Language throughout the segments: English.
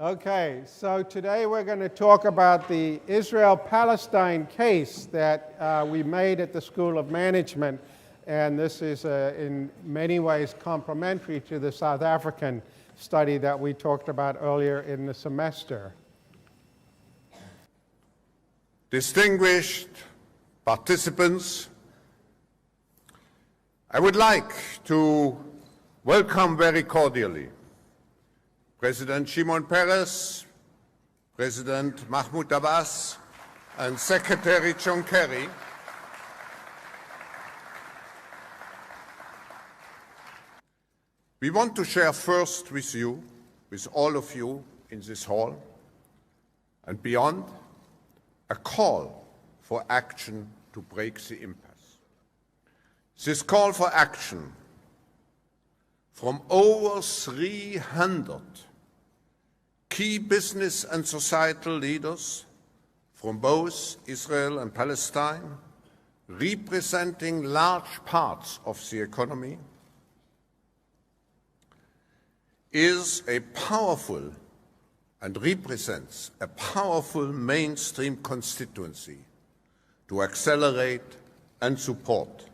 Okay, so today we're going to talk about the Israel-Palestine case that we made at the School of Management, and this is in many ways complementary to the South African study that we talked about earlier in the semester. Distinguished participants, I would like to welcome very cordially President Shimon Peres, President Mahmoud Abbas, and Secretary John Kerry. We want to share first with you, with all of you in this hall and beyond, a call for action to break the impasse. This call for action from over 300 key business and societal leaders from both Israel and Palestine, representing large parts of the economy, is a powerful and represents a powerful mainstream constituency to accelerate and support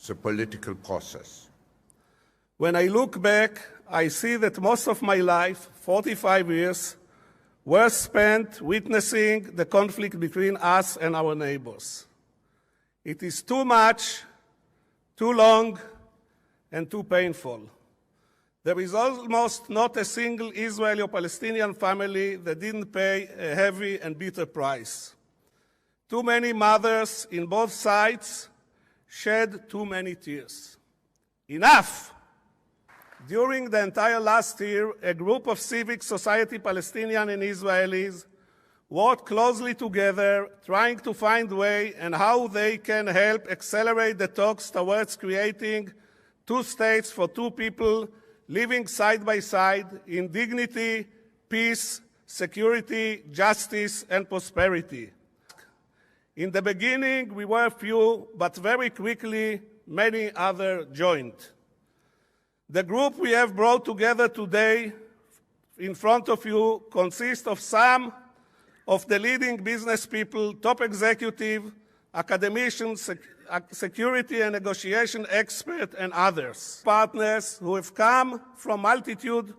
the political process. When I look back, I see that most of my life, 45 years, were spent witnessing the conflict between us and our neighbors. It is too much, too long, and too painful. There is almost not a single Israeli or Palestinian family that didn't pay a heavy and bitter price. Too many mothers in both sides shed too many tears. Enough! During the entire last year, a group of civic society Palestinian and Israelis worked closely together, trying to find a way and how they can help accelerate the talks towards creating two states for two people living side by side in dignity, peace, security, justice, and prosperity. In the beginning, we were few, but very quickly, many others joined. The group we have brought together today in front of you consists of some of the leading business people, top executives, academicians, security and negotiation experts, and others. Partners who have come from multitude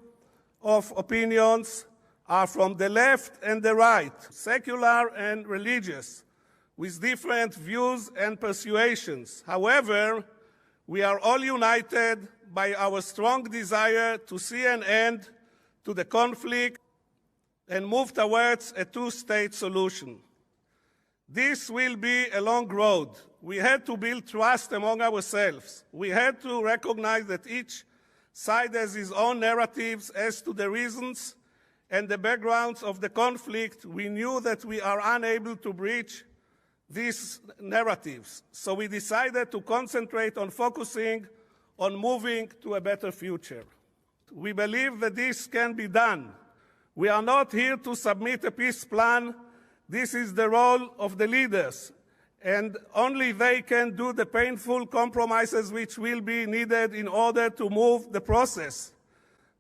of opinions are from the left and the right, secular and religious, with different views and persuasions. However, we are all united by our strong desire to see an end to the conflict and move towards a two-state solution. This will be a long road. We had to build trust among ourselves. We had to recognize that each side has its own narratives as to the reasons and the backgrounds of the conflict. We knew that we are unable to breach these narratives. So we decided to concentrate on focusing on moving to a better future. We believe that this can be done. We are not here to submit a peace plan. This is the role of the leaders, and only they can do the painful compromises which will be needed in order to move the process.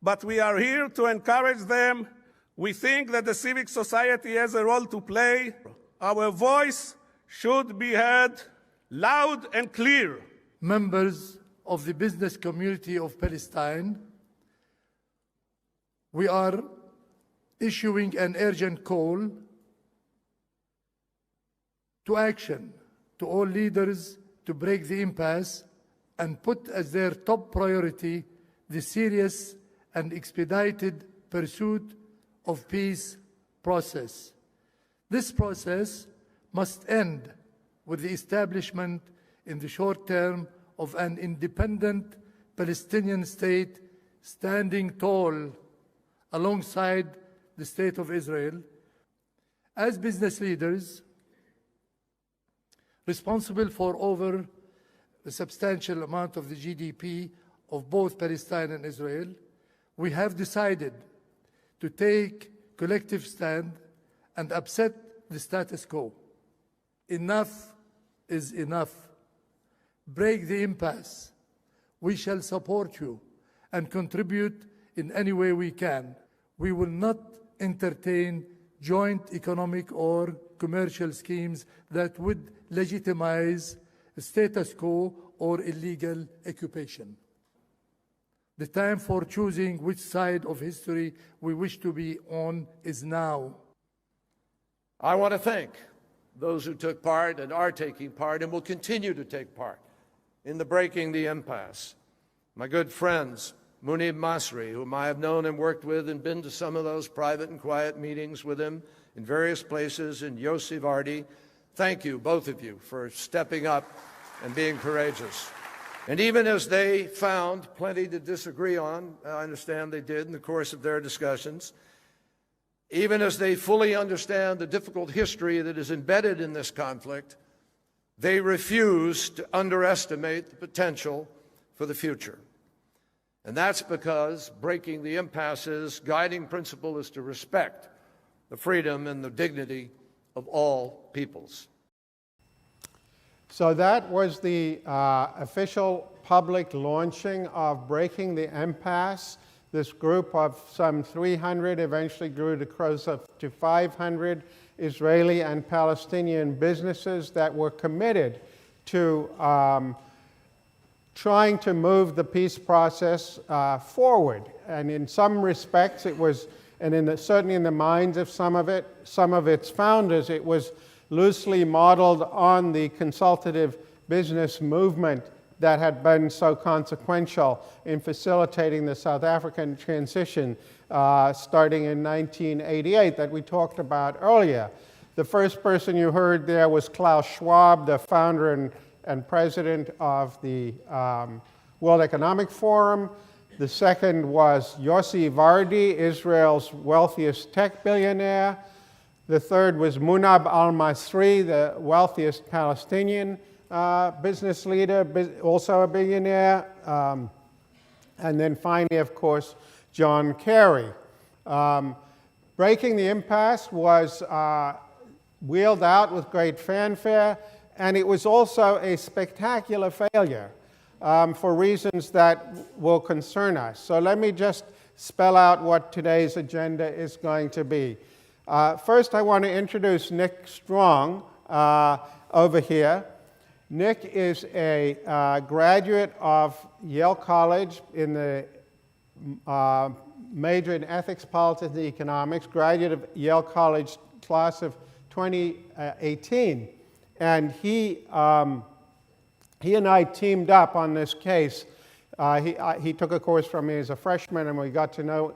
But we are here to encourage them. We think that the civic society has a role to play. Our voice should be heard loud and clear. Members of the business community of Palestine, we are issuing an urgent call to action to all leaders to break the impasse and put as their top priority the serious and expedited pursuit of peace process. This process must end with the establishment in the short term of an independent Palestinian state standing tall alongside the State of Israel. As business leaders responsible for over a substantial amount of the GDP of both Palestine and Israel, we have decided to take collective stand and upset the status quo. Enough is enough. Break the impasse. We shall support you and contribute in any way we can. We will not entertain joint economic or commercial schemes that would legitimize status quo or illegal occupation. The time for choosing which side of history we wish to be on is now. I want to thank those who took part and are taking part and will continue to take part in the Breaking the Impasse. My good friends, Munib Masri, whom I have known and worked with and been to some of those private and quiet meetings with him in various places, and Yossi Vardi, thank you, both of you, for stepping up and being courageous. And even as they found plenty to disagree on, I understand they did in the course of their discussions, even as they fully understand the difficult history that is embedded in this conflict, they refuse to underestimate the potential for the future. And that's because Breaking the Impasse's guiding principle is to respect the freedom and the dignity of all peoples. So that was the official public launching of Breaking the Impasse. This group of some 300 eventually grew to close up to 500 Israeli and Palestinian businesses that were committed to trying to move the peace process forward. And in some respects it was, and certainly in the minds of some of its founders, it was loosely modeled on the consultative business movement that had been so consequential in facilitating the South African transition starting in 1988 that we talked about earlier. The first person you heard there was Klaus Schwab, the founder and president of the World Economic Forum. The second was Yossi Vardi, Israel's wealthiest tech billionaire. The third was Munab al-Masri, the wealthiest Palestinian business leader, also a billionaire. And then finally, of course, John Kerry. Breaking the Impasse was wheeled out with great fanfare, and it was also a spectacular failure for reasons that will concern us. So let me just spell out what today's agenda is going to be. First, I want to introduce Nick Strong over here. Nick is a graduate of Yale College in the major in ethics, politics, and economics, graduate of Yale College Class of 2018. And he and I teamed up on this case. He took a course from me as a freshman, and we got to know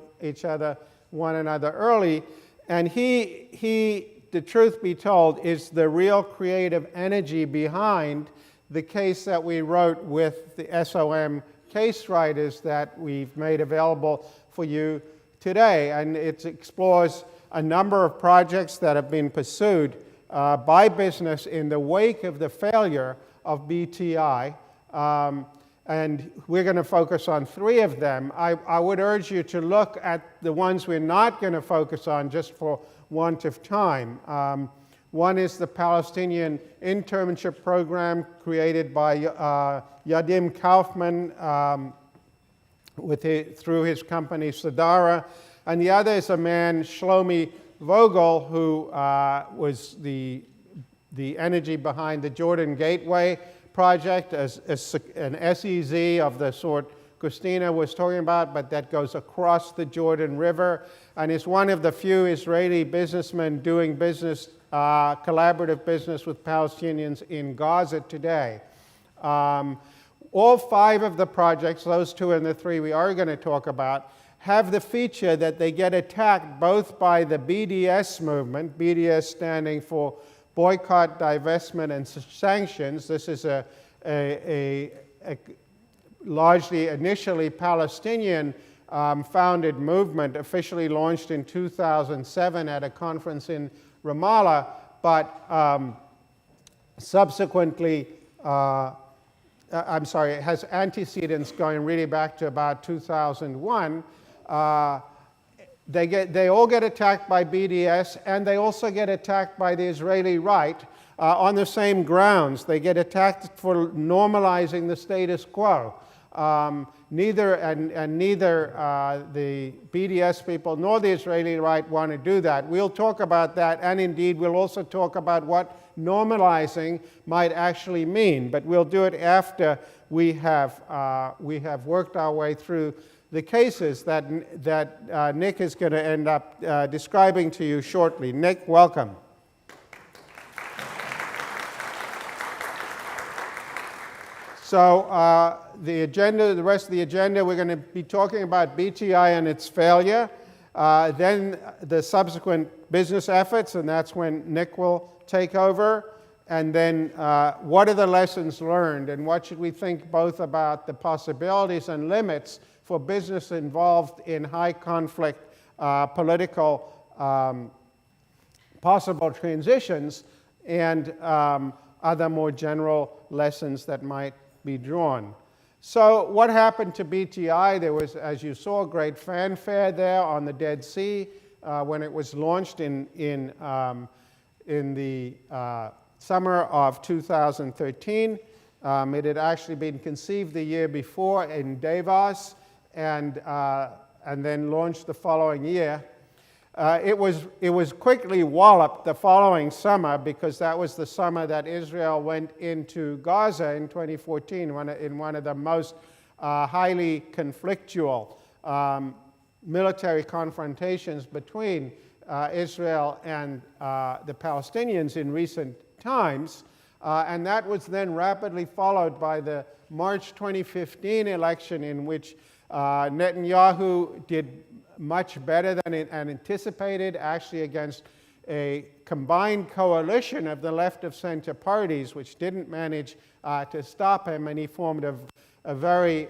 one another early. And he, the truth be told, is the real creative energy behind the case that we wrote with the SOM case writers that we've made available for you today. And it explores a number of projects that have been pursued by business in the wake of the failure of BTI. And we're going to focus on 3 of them. I would urge you to look at the ones we're not going to focus on just for want of time. One is the Palestinian internship program created by Yadim Kaufman through his company Sadara. And the other is a man, Shlomi Vogel, who was the energy behind the Jordan Gateway project, as an SEZ of the sort Christina was talking about, but that goes across the Jordan River, and is one of the few Israeli businessmen doing business, collaborative business with Palestinians in Gaza today. All 5 of the projects, those 2 and the 3 we are going to talk about, have the feature that they get attacked both by the BDS movement, BDS standing for boycott, divestment, and sanctions. This is a largely initially Palestinian founded movement, officially launched in 2007 at a conference in Ramallah, but subsequently, it has antecedents going really back to about 2001. They all get attacked by BDS, and they also get attacked by the Israeli right on the same grounds. They get attacked for normalizing the status quo. Neither the BDS people nor the Israeli right want to do that. We'll talk about that, and indeed we'll also talk about what normalizing might actually mean. But we'll do it after we have worked our way through the cases that Nick is going to end up describing to you shortly. Nick, welcome. So the rest of the agenda, we're going to be talking about BTI and its failure, then the subsequent business efforts, and that's when Nick will take over, and then what are the lessons learned, and what should we think both about the possibilities and limits for business involved in high conflict political possible transitions, and other more general lessons that might be drawn. So what happened to BTI? There was, as you saw, great fanfare there on the Dead Sea when it was launched in the summer of 2013. It had actually been conceived the year before in Davos and then launched the following year. It was quickly walloped the following summer because that was the summer that Israel went into Gaza in 2014 in one of the most highly conflictual military confrontations between Israel and the Palestinians in recent times. And that was then rapidly followed by the March 2015 election in which Netanyahu did much better than anticipated, actually against a combined coalition of the left of center parties, which didn't manage to stop him, and he formed a very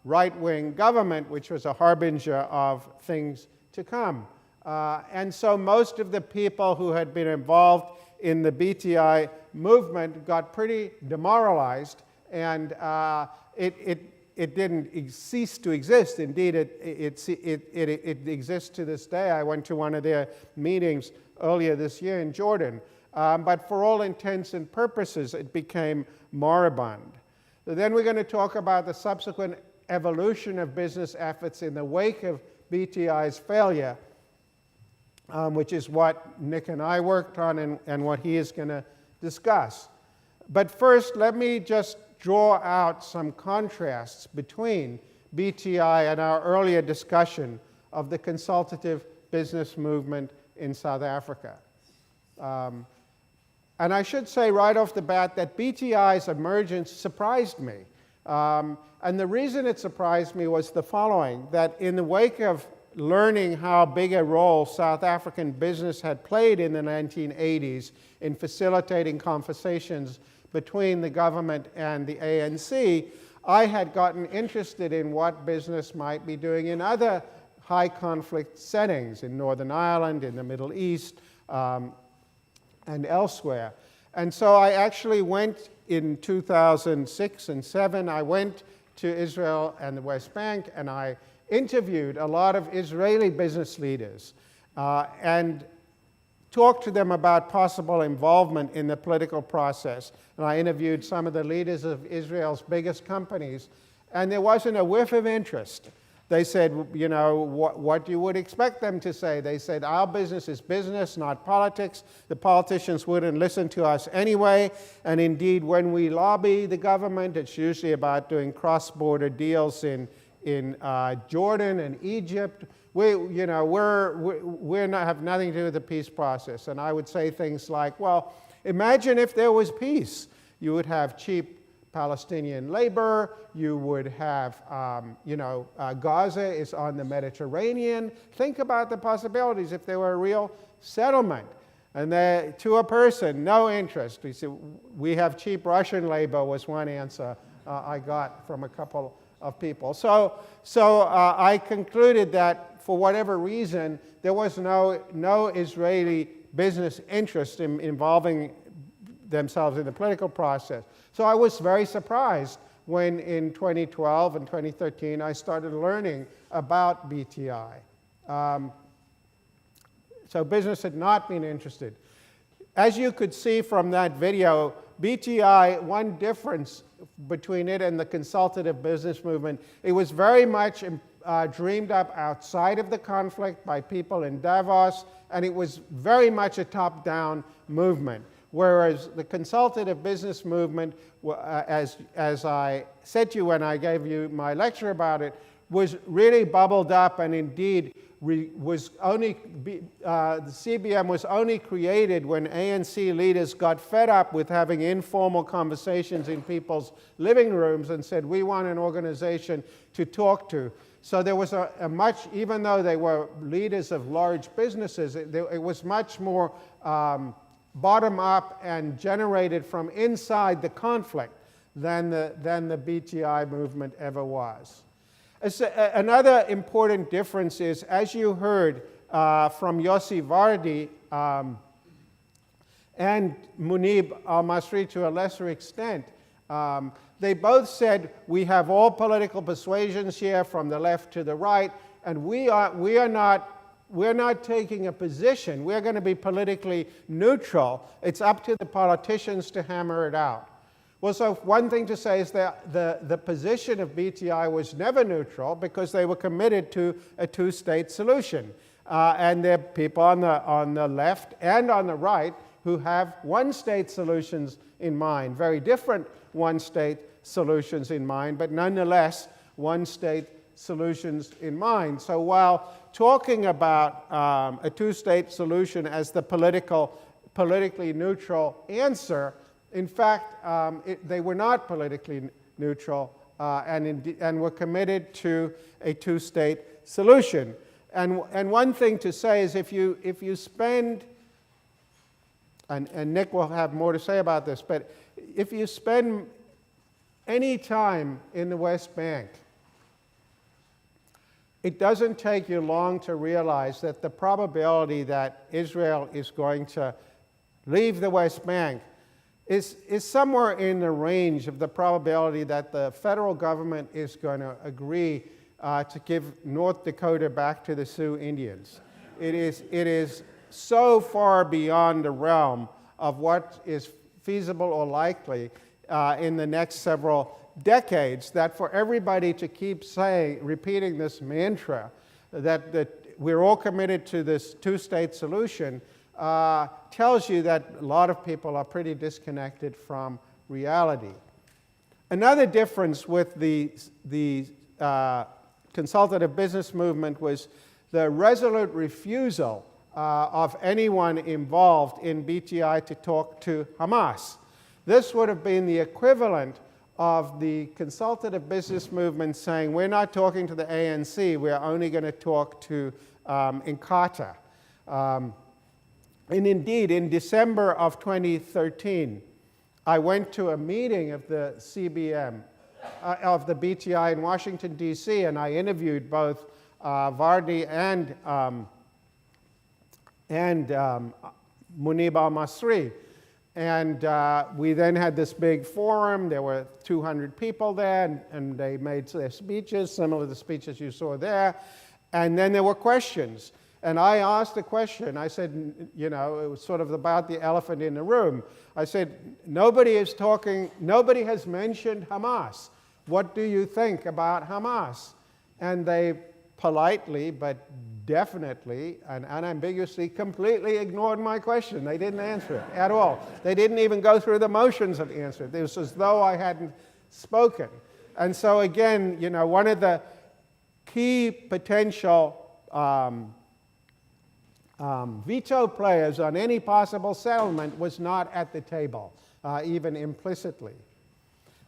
right-wing government, which was a harbinger of things to come. And so most of the people who had been involved in the BTI movement got pretty demoralized, and it didn't cease to exist. Indeed, it exists to this day. I went to one of their meetings earlier this year in Jordan. But for all intents and purposes, it became moribund. So then we're going to talk about the subsequent evolution of business efforts in the wake of BTI's failure, which is what Nick and I worked on and what he is going to discuss. But first, let me just draw out some contrasts between BTI and our earlier discussion of the consultative business movement in South Africa. And I should say right off the bat that BTI's emergence surprised me. And the reason it surprised me was the following, that in the wake of learning how big a role South African business had played in the 1980s in facilitating conversations between the government and the ANC, I had gotten interested in what business might be doing in other high conflict settings in Northern Ireland, in the Middle East, and elsewhere. And so I actually went in 2006 and 2007, I went to Israel and the West Bank, and I interviewed a lot of Israeli business leaders and talked to them about possible involvement in the political process. And I interviewed some of the leaders of Israel's biggest companies, and there wasn't a whiff of interest. They said, you know, what you would expect them to say. They said, our business is business, not politics. The politicians wouldn't listen to us anyway. And indeed, when we lobby the government, it's usually about doing cross-border deals in Jordan and Egypt. We have nothing to do with the peace process. And I would say things like, well, imagine if there was peace. You would have cheap Palestinian labor. You would have, Gaza is on the Mediterranean. Think about the possibilities if there were a real settlement. And to a person, no interest. We said, we have cheap Russian labor was one answer I got from a couple of people. So I concluded that for whatever reason, there was no Israeli business interest in involving themselves in the political process. So I was very surprised when in 2012 and 2013 I started learning about BTI. So business had not been interested. As you could see from that video, BTI, one difference between it and the consultative business movement. It was very much dreamed up outside of the conflict by people in Davos, and it was very much a top-down movement. Whereas the consultative business movement, as I said to you when I gave you my lecture about it, was really bubbled up, and indeed was only the CBM was only created when ANC leaders got fed up with having informal conversations in people's living rooms and said, we want an organization to talk to. So there was a much, even though they were leaders of large businesses, it was much more bottom up and generated from inside the conflict than the BTI movement ever was. Another important difference is, as you heard from Yossi Vardi and Munib al-Masri to a lesser extent, they both said we have all political persuasions here from the left to the right, and we're not taking a position. We're going to be politically neutral. It's up to the politicians to hammer it out. Well, so one thing to say is that the position of BTI was never neutral because they were committed to a two-state solution. And there are people on the left and on the right who have one-state solutions in mind, very different one-state solutions in mind, but nonetheless one-state solutions in mind. So while talking about a two-state solution as the politically neutral answer, in fact, they were not politically neutral and were committed to a two-state solution. And one thing to say is if you spend, and Nick will have more to say about this, but if you spend any time in the West Bank, it doesn't take you long to realize that the probability that Israel is going to leave the West Bank is somewhere in the range of the probability that the federal government is going to agree to give North Dakota back to the Sioux Indians. It is so far beyond the realm of what is feasible or likely in the next several decades that for everybody to keep repeating this mantra that we're all committed to this two-state solution tells you that a lot of people are pretty disconnected from reality. Another difference with the consultative business movement was the resolute refusal of anyone involved in BTI to talk to Hamas. This would have been the equivalent of the consultative business movement saying, we're not talking to the ANC, we're only going to talk to Inkatha. And indeed, in December of 2013, I went to a meeting of the CBM, of the BTI in Washington, D.C., and I interviewed both Vardi and Munib al-Masri. And we then had this big forum. There were 200 people there, and they made their speeches, similar to the speeches you saw there. And then there were questions. And I asked a question. I said, you know, it was sort of about the elephant in the room. I said, nobody has mentioned Hamas. What do you think about Hamas? And they politely, but definitely and unambiguously, completely ignored my question. They didn't answer it at all. They didn't even go through the motions of answering it. It was as though I hadn't spoken. And so again, you know, one of the key potential veto players on any possible settlement was not at the table, even implicitly.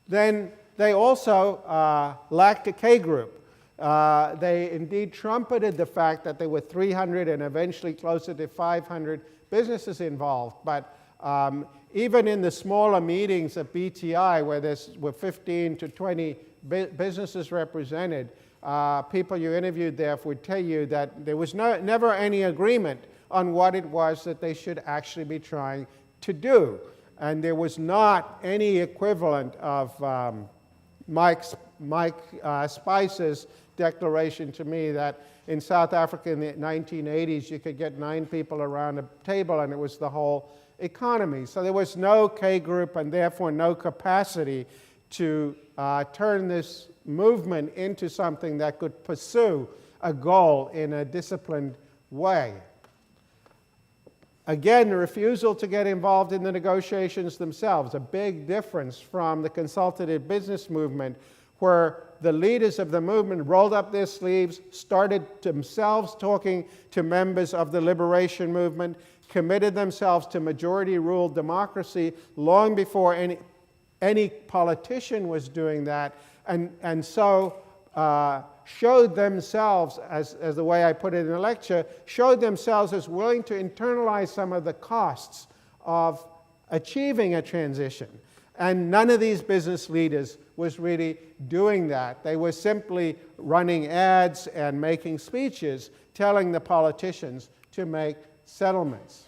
Then they also lacked a K group. They indeed trumpeted the fact that there were 300 and eventually closer to 500 businesses involved. But even in the smaller meetings of BTI, where there were 15 to 20 businesses represented, people you interviewed there would tell you that there was never any agreement on what it was that they should actually be trying to do. And there was not any equivalent of Mike Spicer's declaration to me that in South Africa in the 1980s you could get 9 people around a table and it was the whole economy. So there was no K group and therefore no capacity to turn this movement into something that could pursue a goal in a disciplined way. Again, the refusal to get involved in the negotiations themselves, a big difference from the consultative business movement, where the leaders of the movement rolled up their sleeves, started themselves talking to members of the liberation movement, committed themselves to majority-rule democracy long before any politician was doing that, and so showed themselves, as the way I put it in the lecture, showed themselves as willing to internalize some of the costs of achieving a transition. And none of these business leaders was really doing that. They were simply running ads and making speeches telling the politicians to make settlements.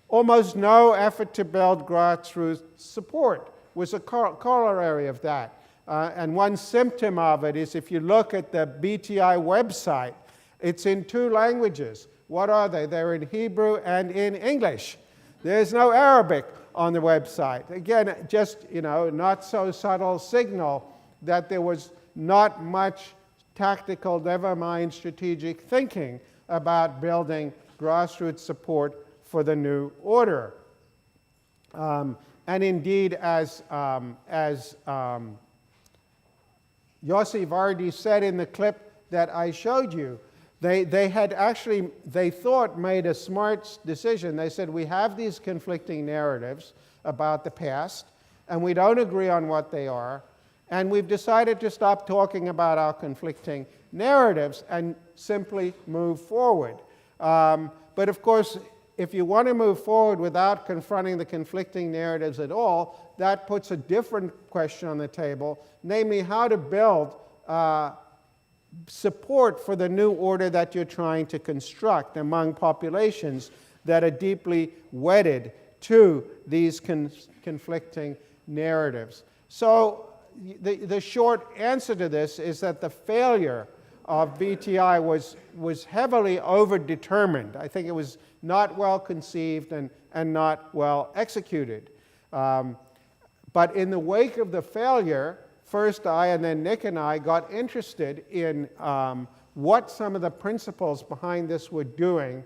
Almost no effort to build grassroots support was a corollary of that. And one symptom of it is if you look at the BTI website, it's in 2 languages. What are they? They're in Hebrew and in English. There's no Arabic on the website. Again, just, not so subtle signal that there was not much tactical, never mind strategic thinking about building grassroots support for the new order. And indeed, as Yossi Vardi said in the clip that I showed you, they had actually, they thought, made a smart decision. They said, we have these conflicting narratives about the past, and we don't agree on what they are, and we've decided to stop talking about our conflicting narratives and simply move forward. But of course, if you want to move forward without confronting the conflicting narratives at all, that puts a different question on the table, namely how to build support for the new order that you're trying to construct among populations that are deeply wedded to these conflicting narratives. So the short answer to this is that the failure of BTI was heavily over-determined. I think it was not well conceived and not well executed. But in the wake of the failure, first I and then Nick and I got interested in what some of the principles behind this were doing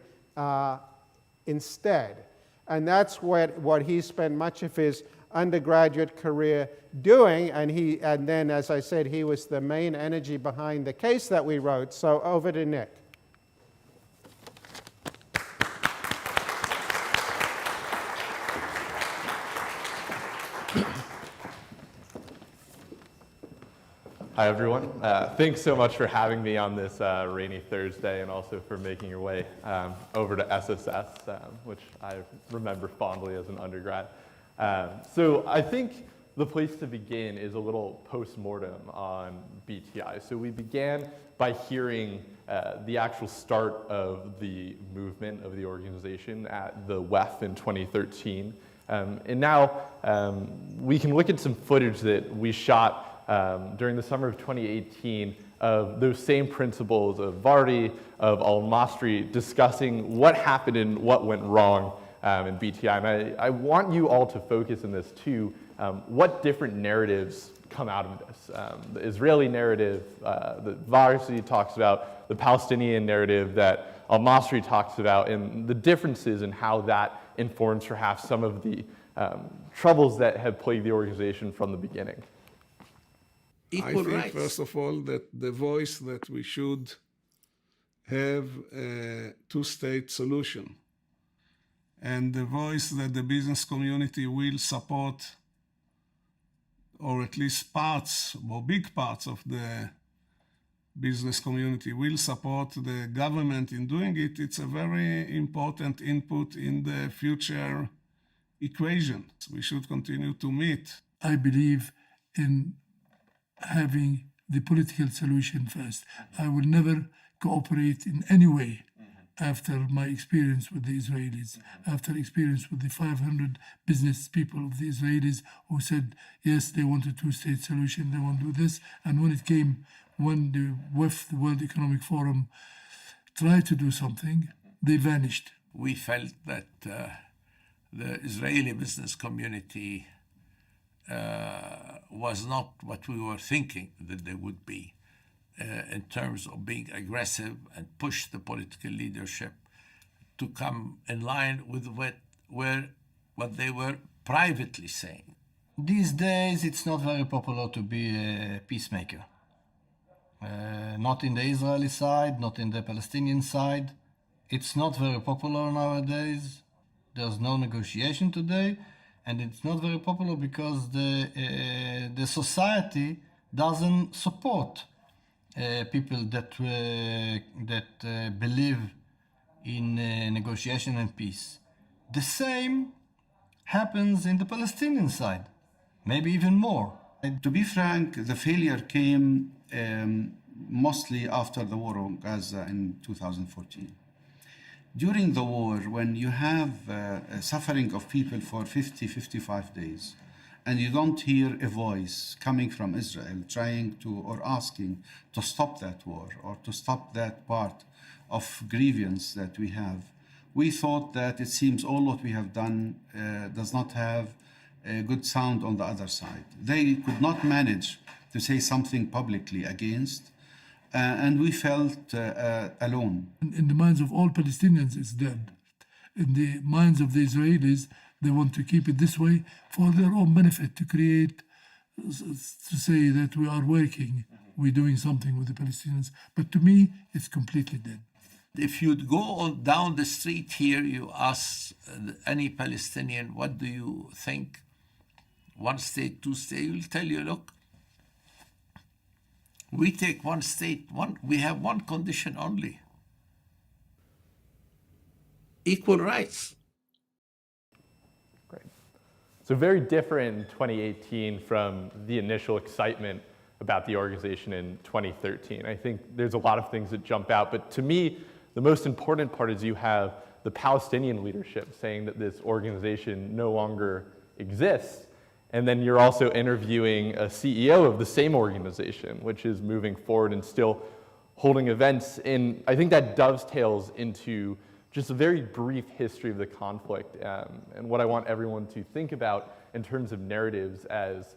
instead. And that's what he spent much of his undergraduate career doing, and then, as I said, he was the main energy behind the case that we wrote. So over to Nick. Hi, everyone. Thanks so much for having me on this rainy Thursday, and also for making your way over to SSS, which I remember fondly as an undergrad. So I think the place to begin is a little post-mortem on BTI. So we began by hearing the actual start of the movement of the organization at the WEF in 2013. And now we can look at some footage that we shot during the summer of 2018 of those same principles of Vardi, of Al-Masri, discussing what happened and what went wrong in BTI. And I want you all to focus in this too, what different narratives come out of this. The Israeli narrative that Vardi talks about, the Palestinian narrative that Al-Masri talks about, and the differences in how that informs perhaps some of the troubles that have plagued the organization from the beginning. I think, first of all, that the voice that we should have a two-state solution, and the voice that the business community will support, or at least parts, or big parts of the business community will support the government in doing it, it's a very important input in the future equation. We should continue to meet. I believe in having the political solution first. I will never cooperate in any way after my experience with the Israelis, after experience with the 500 business people of the Israelis who said, yes, they want a two-state solution, they want to do this. And when it came, when the WEF, the World Economic Forum, tried to do something, they vanished. We felt that the Israeli business community was not what we were thinking that they would be in terms of being aggressive and push the political leadership to come in line with what they were privately saying. These days, it's not very popular to be a peacemaker. Not in the Israeli side, not in the Palestinian side. It's not very popular nowadays. There's no negotiation today, and it's not very popular because the society doesn't support people that believe in negotiation and peace. The same happens in the Palestinian side, maybe even more. And to be frank, the failure came mostly after the war on Gaza in 2014. During the war, when you have suffering of people for 55 days, and you don't hear a voice coming from Israel trying to or asking to stop that war or to stop that part of grievance that we have, we thought that it seems all what we have done does not have a good sound on the other side. They could not manage to say something publicly against, and we felt alone. In the minds of all Palestinians, it's dead. In the minds of the Israelis, they want to keep it this way for their own benefit, to create, to say that we are working, we're doing something with the Palestinians. But to me, it's completely dead. If you'd go down the street here, you ask any Palestinian, what do you think? One state, two state, he'll tell you, look, we take one state, we have one condition only. Equal rights. Great. So very different in 2018 from the initial excitement about the organization in 2013. I think there's a lot of things that jump out, but to me, the most important part is you have the Palestinian leadership saying that this organization no longer exists. And then you're also interviewing a CEO of the same organization, which is moving forward and still holding events. And I think that dovetails into just a very brief history of the conflict and what I want everyone to think about in terms of narratives as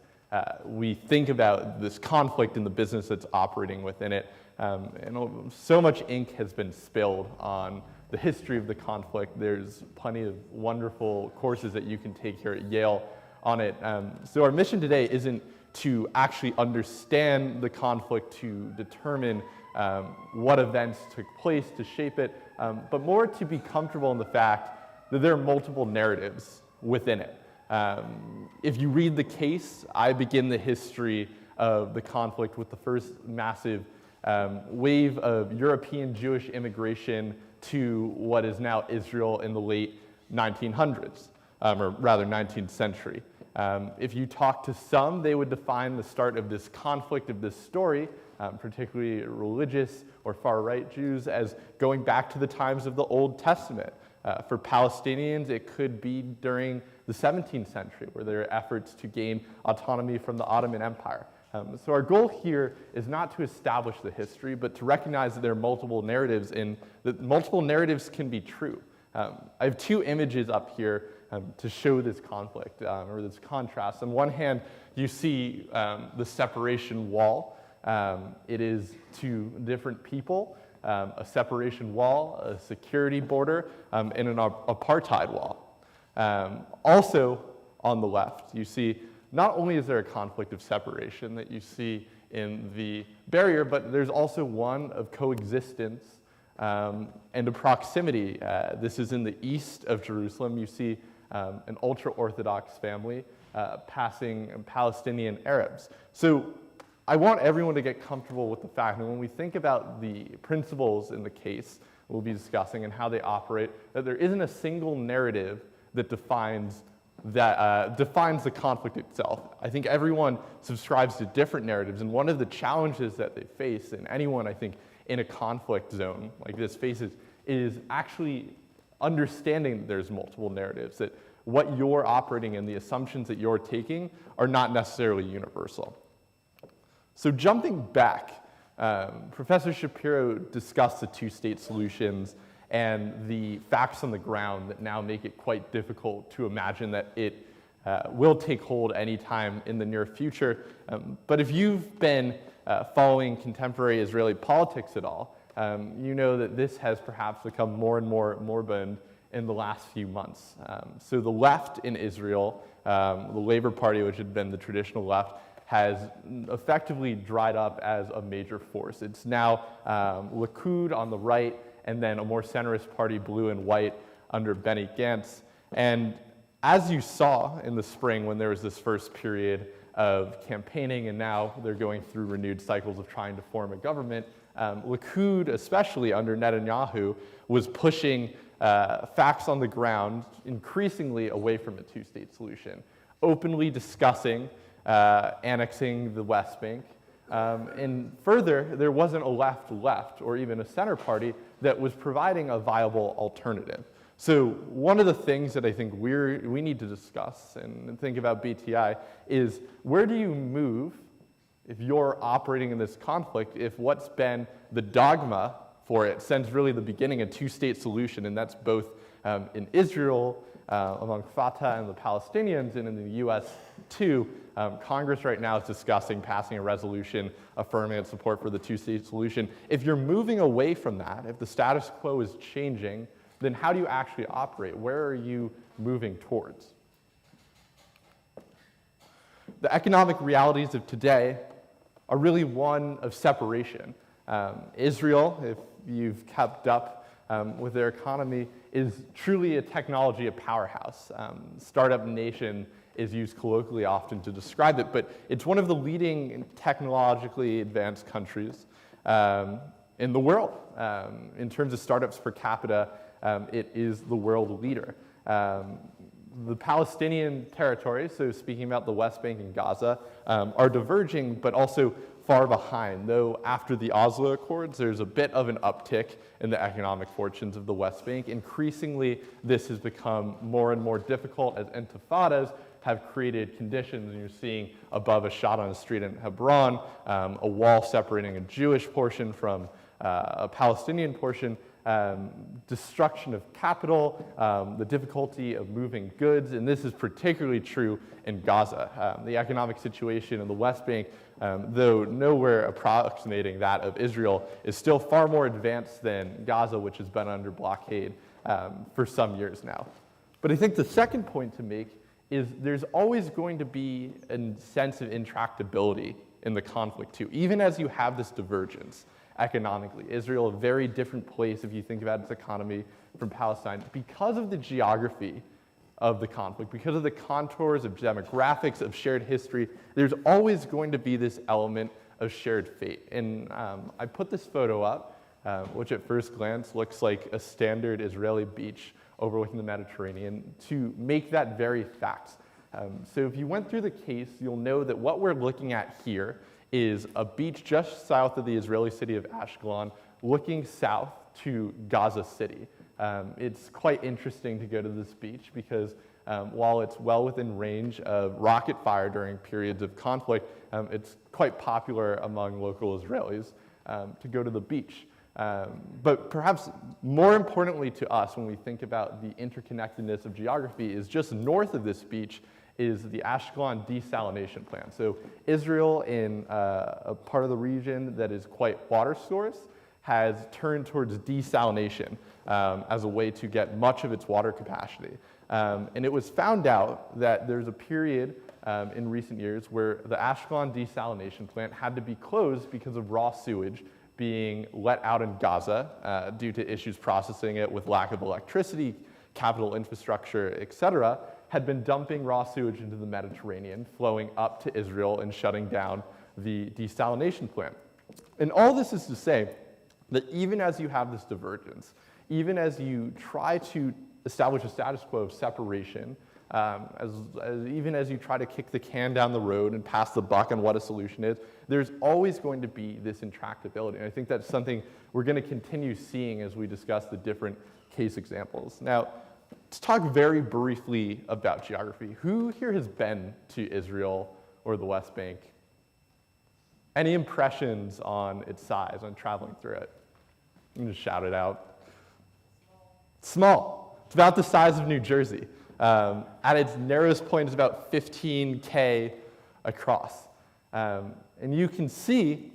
we think about this conflict and the business that's operating within it. And so much ink has been spilled on the history of the conflict. There's plenty of wonderful courses that you can take here at Yale on it. So our mission today isn't to actually understand the conflict, to determine what events took place to shape it, but more to be comfortable in the fact that there are multiple narratives within it. If you read the case, I begin the history of the conflict with the first massive wave of European Jewish immigration to what is now Israel in the late 1900s, or rather 19th century. If you talk to some, they would define the start of this conflict, of this story, particularly religious or far-right Jews, as going back to the times of the Old Testament. For Palestinians, it could be during the 17th century, where there are efforts to gain autonomy from the Ottoman Empire. So our goal here is not to establish the history, but to recognize that there are multiple narratives and that multiple narratives can be true. I have two images up here to show this conflict or this contrast. On one hand, you see the separation wall. It is two different people, a separation wall, a security border, and an apartheid wall. Also on the left, you see not only is there a conflict of separation that you see in the barrier, but there's also one of coexistence and a proximity. This is in the east of Jerusalem. You see an ultra-Orthodox family passing Palestinian Arabs. So I want everyone to get comfortable with the fact that when we think about the principles in the case we'll be discussing and how they operate, that there isn't a single narrative that defines the conflict itself. I think everyone subscribes to different narratives, and one of the challenges that they face, and anyone I think in a conflict zone like this faces, is actually understanding that there's multiple narratives, that what you're operating in, the assumptions that you're taking, are not necessarily universal. So jumping back, Professor Shapiro discussed the two-state solutions and the facts on the ground that now make it quite difficult to imagine that it will take hold anytime in the near future. But if you've been following contemporary Israeli politics at all, you know that this has perhaps become more and more moribund in the last few months. So the left in Israel, the Labor Party, which had been the traditional left, has effectively dried up as a major force. It's now Likud on the right, and then a more centrist party, blue and white, under Benny Gantz. And as you saw in the spring when there was this first period of campaigning, and now they're going through renewed cycles of trying to form a government, Likud, especially under Netanyahu, was pushing facts on the ground increasingly away from a two-state solution, openly discussing annexing the West Bank. And further, there wasn't a left or even a center party that was providing a viable alternative. So one of the things that I think we need to discuss and think about BTI is, where do you move if you're operating in this conflict, if what's been the dogma for it since really the beginning, a two-state solution, and that's both in Israel, among Fatah and the Palestinians, and in the US too. Congress right now is discussing passing a resolution affirming its support for the two-state solution. If you're moving away from that, if the status quo is changing, then how do you actually operate? Where are you moving towards? The economic realities of today are really one of separation. Israel, if you've kept up with their economy, is truly a technology powerhouse. Startup nation is used colloquially often to describe it, but it's one of the leading technologically advanced countries in the world. In terms of startups per capita, it is the world leader. The Palestinian territories, so speaking about the West Bank and Gaza, are diverging, but also far behind, though after the Oslo Accords, there's a bit of an uptick in the economic fortunes of the West Bank. Increasingly, this has become more and more difficult as intifadas have created conditions, and you're seeing above a shot on a street in Hebron, a wall separating a Jewish portion from a Palestinian portion, destruction of capital, the difficulty of moving goods, and this is particularly true in Gaza. The economic situation in the West Bank, though nowhere approximating that of Israel, is still far more advanced than Gaza, which has been under blockade for some years now. But I think the second point to make is there's always going to be a sense of intractability in the conflict too, even as you have this divergence. Economically, Israel, a very different place if you think about its economy from Palestine, because of the geography of the conflict, because of the contours of demographics, of shared history, there's always going to be this element of shared fate. And I put this photo up, which at first glance looks like a standard Israeli beach overlooking the Mediterranean, to make that very fact. So if you went through the case, you'll know that what we're looking at here is a beach just south of the Israeli city of Ashkelon, looking south to Gaza City. It's quite interesting to go to this beach because while it's well within range of rocket fire during periods of conflict, it's quite popular among local Israelis to go to the beach. But perhaps more importantly to us when we think about the interconnectedness of geography is just north of this beach is the Ashkelon desalination plant. So Israel, in a part of the region that is quite water scarce, has turned towards desalination as a way to get much of its water capacity. And it was found out that there's a period in recent years where the Ashkelon desalination plant had to be closed because of raw sewage being let out in Gaza due to issues processing it with lack of electricity, capital infrastructure, et cetera, had been dumping raw sewage into the Mediterranean, flowing up to Israel and shutting down the desalination plant. And all this is to say that even as you have this divergence, even as you try to establish a status quo of separation, even as you try to kick the can down the road and pass the buck on what a solution is, there's always going to be this intractability. And I think that's something we're going to continue seeing as we discuss the different case examples. Now, let's talk very briefly about geography. Who here has been to Israel or the West Bank? Any impressions on its size, on traveling through it? You can just shout it out. Small. It's about the size of New Jersey. At its narrowest point, it's about 15K across. And you can see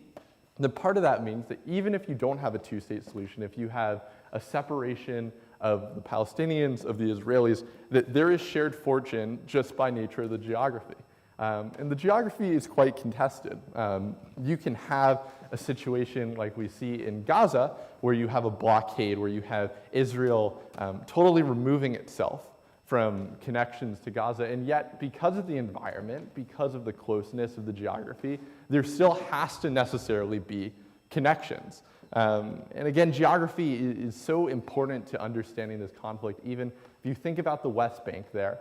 that part of that means that even if you don't have a two-state solution, if you have a separation of the Palestinians, of the Israelis, that there is shared fortune just by nature of the geography. And the geography is quite contested. You can have a situation like we see in Gaza, where you have a blockade, where you have Israel totally removing itself from connections to Gaza, and yet because of the environment, because of the closeness of the geography, there still has to necessarily be connections. And again, geography is so important to understanding this conflict. Even if you think about the West Bank there,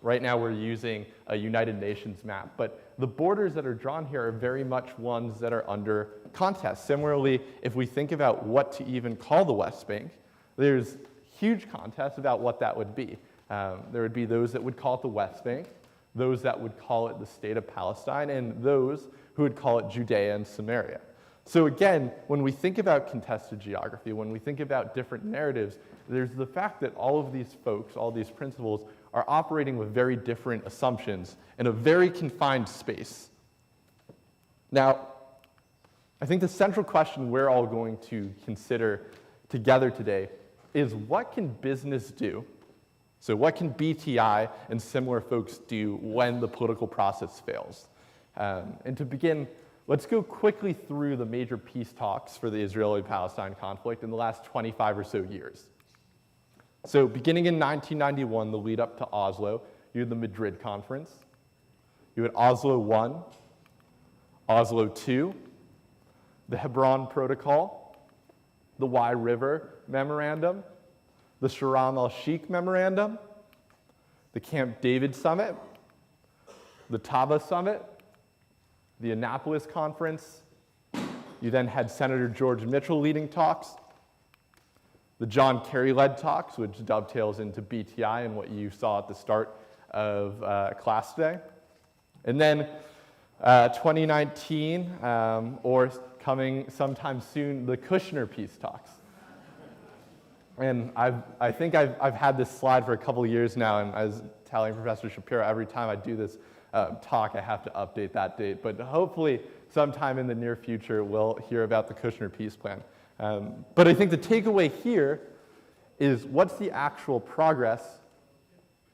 right now we're using a United Nations map, but the borders that are drawn here are very much ones that are under contest. Similarly, if we think about what to even call the West Bank, there's huge contest about what that would be. There would be those that would call it the West Bank, those that would call it the State of Palestine, and those who would call it Judea and Samaria. So again, when we think about contested geography, when we think about different narratives, there's the fact that all of these folks, all these principles, are operating with very different assumptions in a very confined space. Now, I think the central question we're all going to consider together today is, what can business do? So what can BTI and similar folks do when the political process fails? And to begin, let's go quickly through the major peace talks for the Israeli-Palestine conflict in the last 25 or so years. So beginning in 1991, the lead up to Oslo, you had the Madrid Conference. You had Oslo I, Oslo II, the Hebron Protocol, the Wye River Memorandum, the Sharm el-Sheikh Memorandum, the Camp David Summit, the Taba Summit, the Annapolis Conference. You then had Senator George Mitchell leading talks, the John Kerry-led talks, which dovetails into BTI and what you saw at the start of class today. And then 2019, or coming sometime soon, the Kushner peace talks. And I think I've had this slide for a couple of years now, and I was telling Professor Shapiro, every time I do this talk, I have to update that date. But hopefully, sometime in the near future, we'll hear about the Kushner peace plan. But I think the takeaway here is, what's the actual progress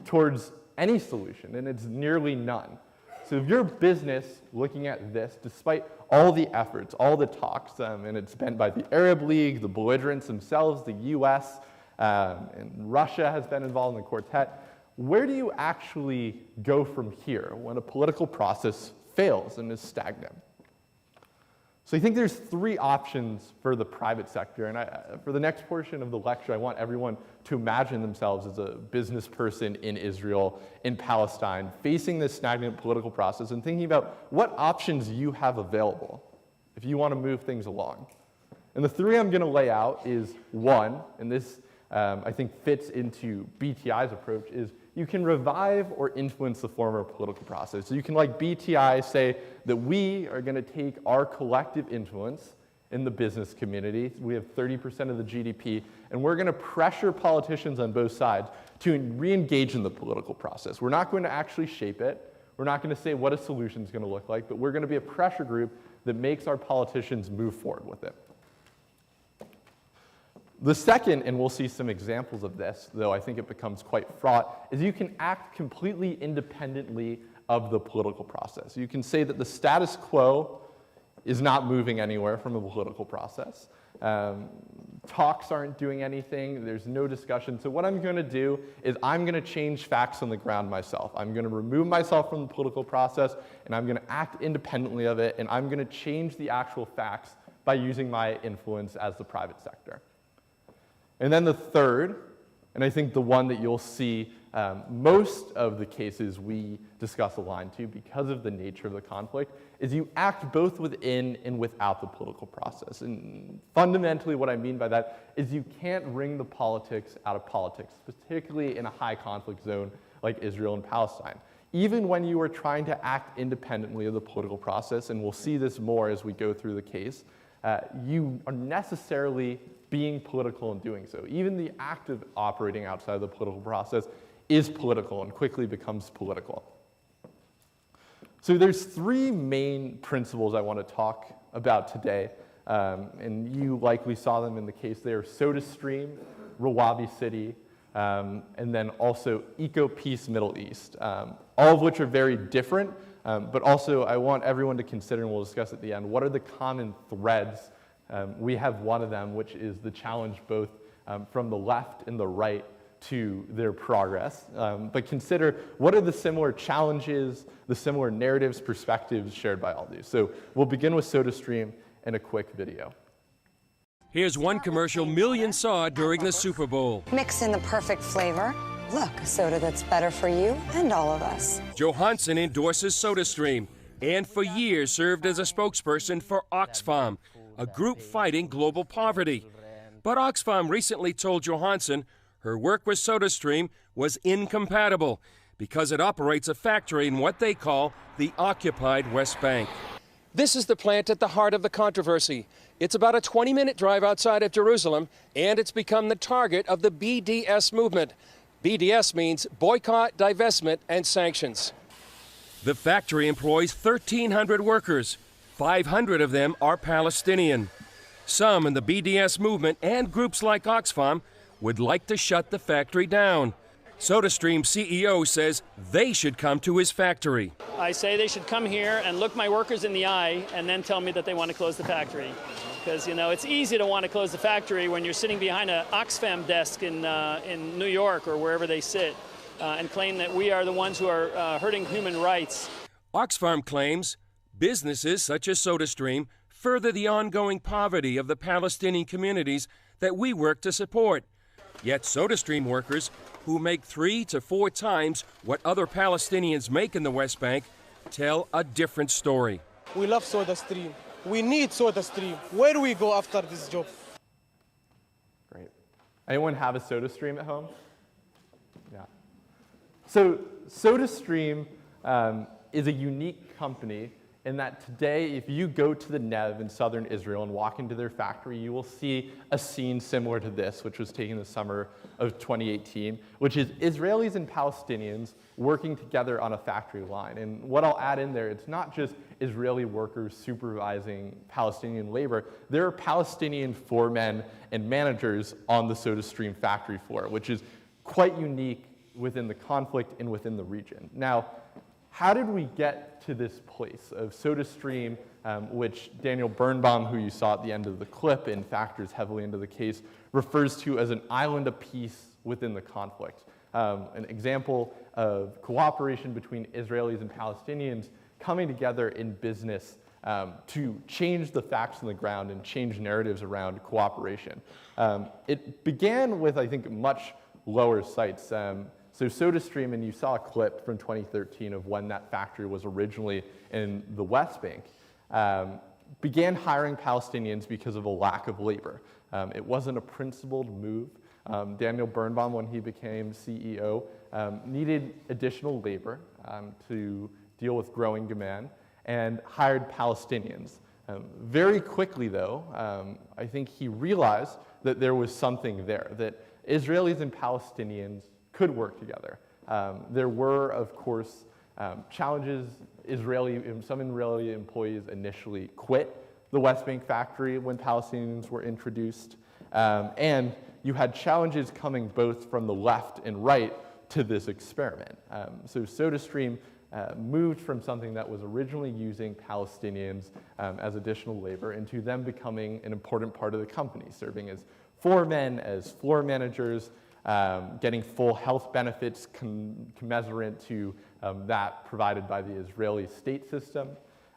towards any solution? And it's nearly none. So if you're a business looking at this, despite all the efforts, all the talks, and it's been by the Arab League, the belligerents themselves, the US, and Russia has been involved in the quartet, where do you actually go from here when a political process fails and is stagnant? So I think there's three options for the private sector, and for the next portion of the lecture, I want everyone to imagine themselves as a business person in Israel, in Palestine, facing this stagnant political process and thinking about what options you have available if you want to move things along. And the three I'm going to lay out is, one, and this I think fits into BTI's approach, is you can revive or influence the former political process. So you can, like BTI, say that we are going to take our collective influence in the business community. We have 30% of the GDP, and we're going to pressure politicians on both sides to re-engage in the political process. We're not going to actually shape it. We're not going to say what a solution is going to look like, but we're going to be a pressure group that makes our politicians move forward with it. The second, and we'll see some examples of this, though I think it becomes quite fraught, is you can act completely independently of the political process. You can say that the status quo is not moving anywhere from the political process. Talks aren't doing anything. There's no discussion. So what I'm going to do is I'm going to change facts on the ground myself. I'm going to remove myself from the political process, and I'm going to act independently of it, and I'm going to change the actual facts by using my influence as the private sector. And then the third, and I think the one that you'll see most of the cases we discuss align to because of the nature of the conflict, is you act both within and without the political process. And fundamentally what I mean by that is you can't wring the politics out of politics, particularly in a high conflict zone like Israel and Palestine. Even when you are trying to act independently of the political process, and we'll see this more as we go through the case, you are necessarily being political in doing so. Even the act of operating outside of the political process is political and quickly becomes political. So there's three main principles I want to talk about today, and you likely saw them in the case there: SodaStream, Rawabi City, and then also Eco-Peace Middle East, all of which are very different, but also I want everyone to consider, and we'll discuss at the end, what are the common threads. We have one of them, which is the challenge both from the left and the right to their progress. But consider, what are the similar challenges, the similar narratives, perspectives shared by all these? So we'll begin with SodaStream and a quick video. Here's one commercial millions saw during the Super Bowl. Mix in the perfect flavor. Look, a soda that's better for you and all of us. Johansson endorses SodaStream and for years served as a spokesperson for Oxfam, a group fighting global poverty. But Oxfam recently told Johansson her work with SodaStream was incompatible because it operates a factory in what they call the occupied West Bank. This is the plant at the heart of the controversy. It's about a 20-minute drive outside of Jerusalem, and it's become the target of the BDS movement. BDS means boycott, divestment, and sanctions. The factory employs 1,300 workers. 500 of them are Palestinian. Some in the BDS movement and groups like Oxfam would like to shut the factory down. SodaStream CEO says they should come to his factory. I say they should come here and look my workers in the eye and then tell me that they want to close the factory. Because, you know, it's easy to want to close the factory when you're sitting behind an Oxfam desk in New York or wherever they sit and claim that we are the ones who are hurting human rights. Oxfam claims businesses such as SodaStream further the ongoing poverty of the Palestinian communities that we work to support. Yet SodaStream workers, who make 3 to 4 times what other Palestinians make in the West Bank, tell a different story. We love SodaStream. We need SodaStream. Where do we go after this job? Great. Anyone have a SodaStream at home? Yeah. So SodaStream is a unique company in that today, if you go to the Nev in southern Israel and walk into their factory, you will see a scene similar to this, which was taken in the summer of 2018, which is Israelis and Palestinians working together on a factory line. And what I'll add in there, it's not just Israeli workers supervising Palestinian labor. There are Palestinian foremen and managers on the SodaStream factory floor, which is quite unique within the conflict and within the region. Now, how did we get to this place of SodaStream, which Daniel Birnbaum, who you saw at the end of the clip and factors heavily into the case, refers to as an island of peace within the conflict? An example of cooperation between Israelis and Palestinians coming together in business to change the facts on the ground and change narratives around cooperation. It began with, I think, much lower sites. So SodaStream, and you saw a clip from 2013 of when that factory was originally in the West Bank, began hiring Palestinians because of a lack of labor. It wasn't a principled move. Daniel Birnbaum, when he became CEO, needed additional labor to deal with growing demand and hired Palestinians. Very quickly, though, I think he realized that there was something there, that Israelis and Palestinians could work together. There were, of course, challenges. Some Israeli employees initially quit the West Bank factory when Palestinians were introduced. And you had challenges coming both from the left and right to this experiment. So SodaStream moved from something that was originally using Palestinians as additional labor into them becoming an important part of the company, serving as foremen, as floor managers, getting full health benefits commensurate to that provided by the Israeli state system.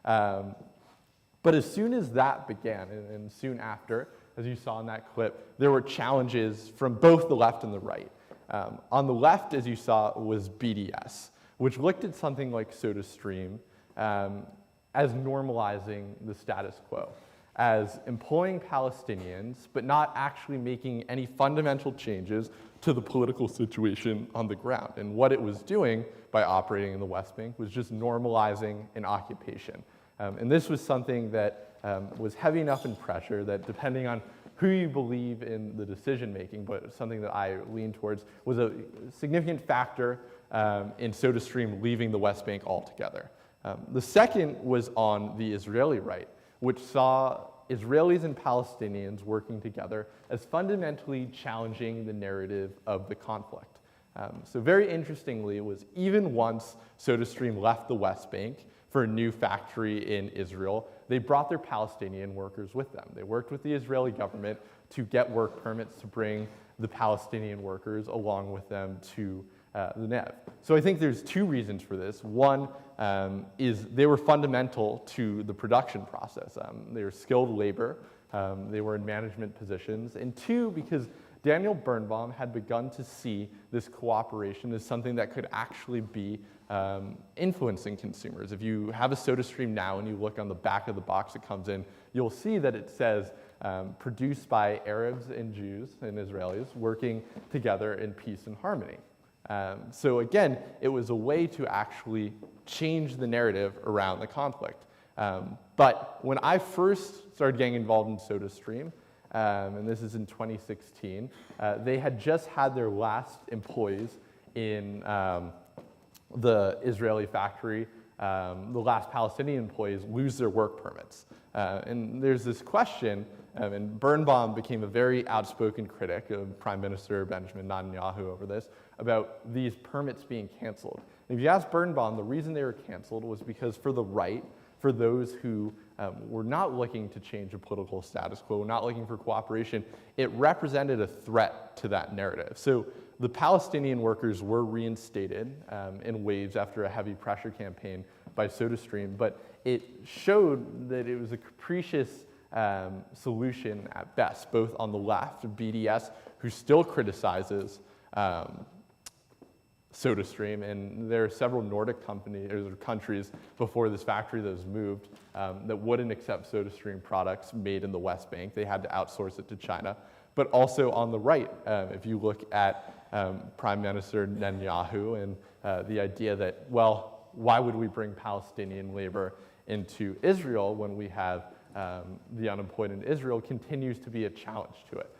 But as soon as that began, and soon after, as you saw in that clip, there were challenges from both the left and the right. On the left, as you saw, was BDS, which looked at something like SodaStream as normalizing the status quo, as employing Palestinians, but not actually making any fundamental changes to the political situation on the ground. And what it was doing by operating in the West Bank was just normalizing an occupation. And this was something that was heavy enough in pressure that, depending on who you believe in the decision making, but something that I lean towards, was a significant factor in SodaStream leaving the West Bank altogether. The second was on the Israeli right, which saw Israelis and Palestinians working together as fundamentally challenging the narrative of the conflict. So very interestingly, it was even once SodaStream left the West Bank for a new factory in Israel, they brought their Palestinian workers with them. They worked with the Israeli government to get work permits to bring the Palestinian workers along with them to the Nev. So I think there's two reasons for this. One is they were fundamental to the production process. They were skilled labor, they were in management positions, and two, because Daniel Birnbaum had begun to see this cooperation as something that could actually be influencing consumers. If you have a SodaStream now and you look on the back of the box it comes in, you'll see that it says produced by Arabs and Jews and Israelis working together in peace and harmony. So again, it was a way to actually change the narrative around the conflict. But when I first started getting involved in SodaStream, and this is in 2016, they had just had their last employees in the Israeli factory, the last Palestinian employees lose their work permits. And there's this question, and Birnbaum became a very outspoken critic of Prime Minister Benjamin Netanyahu over this, about these permits being canceled. And if you ask Birnbaum, the reason they were canceled was because for the right, for those who were not looking to change a political status quo, not looking for cooperation, it represented a threat to that narrative. So the Palestinian workers were reinstated in waves after a heavy pressure campaign by SodaStream, but it showed that it was a capricious solution at best, both on the left, BDS, who still criticizes SodaStream, and there are several Nordic companies or countries before this factory that was moved that wouldn't accept SodaStream products made in the West Bank. They had to outsource it to China. But also on the right, if you look at Prime Minister Netanyahu and the idea that, well, why would we bring Palestinian labor into Israel when we have the unemployed in Israel, continues to be a challenge to it.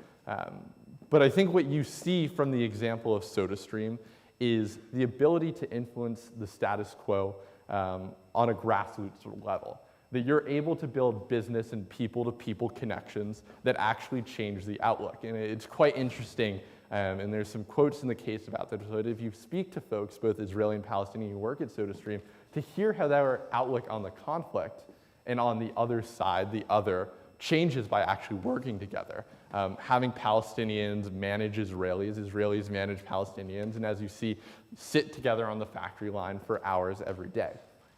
But I think what you see from the example of SodaStream is the ability to influence the status quo on a grassroots level. That you're able to build business and people-to-people connections that actually change the outlook. And it's quite interesting, and there's some quotes in the case about that. So if you speak to folks, both Israeli and Palestinian who work at SodaStream, to hear how their outlook on the conflict and on the other side, the other, changes by actually working together. Having Palestinians manage Israelis, Israelis manage Palestinians, and as you see, sit together on the factory line for hours every day.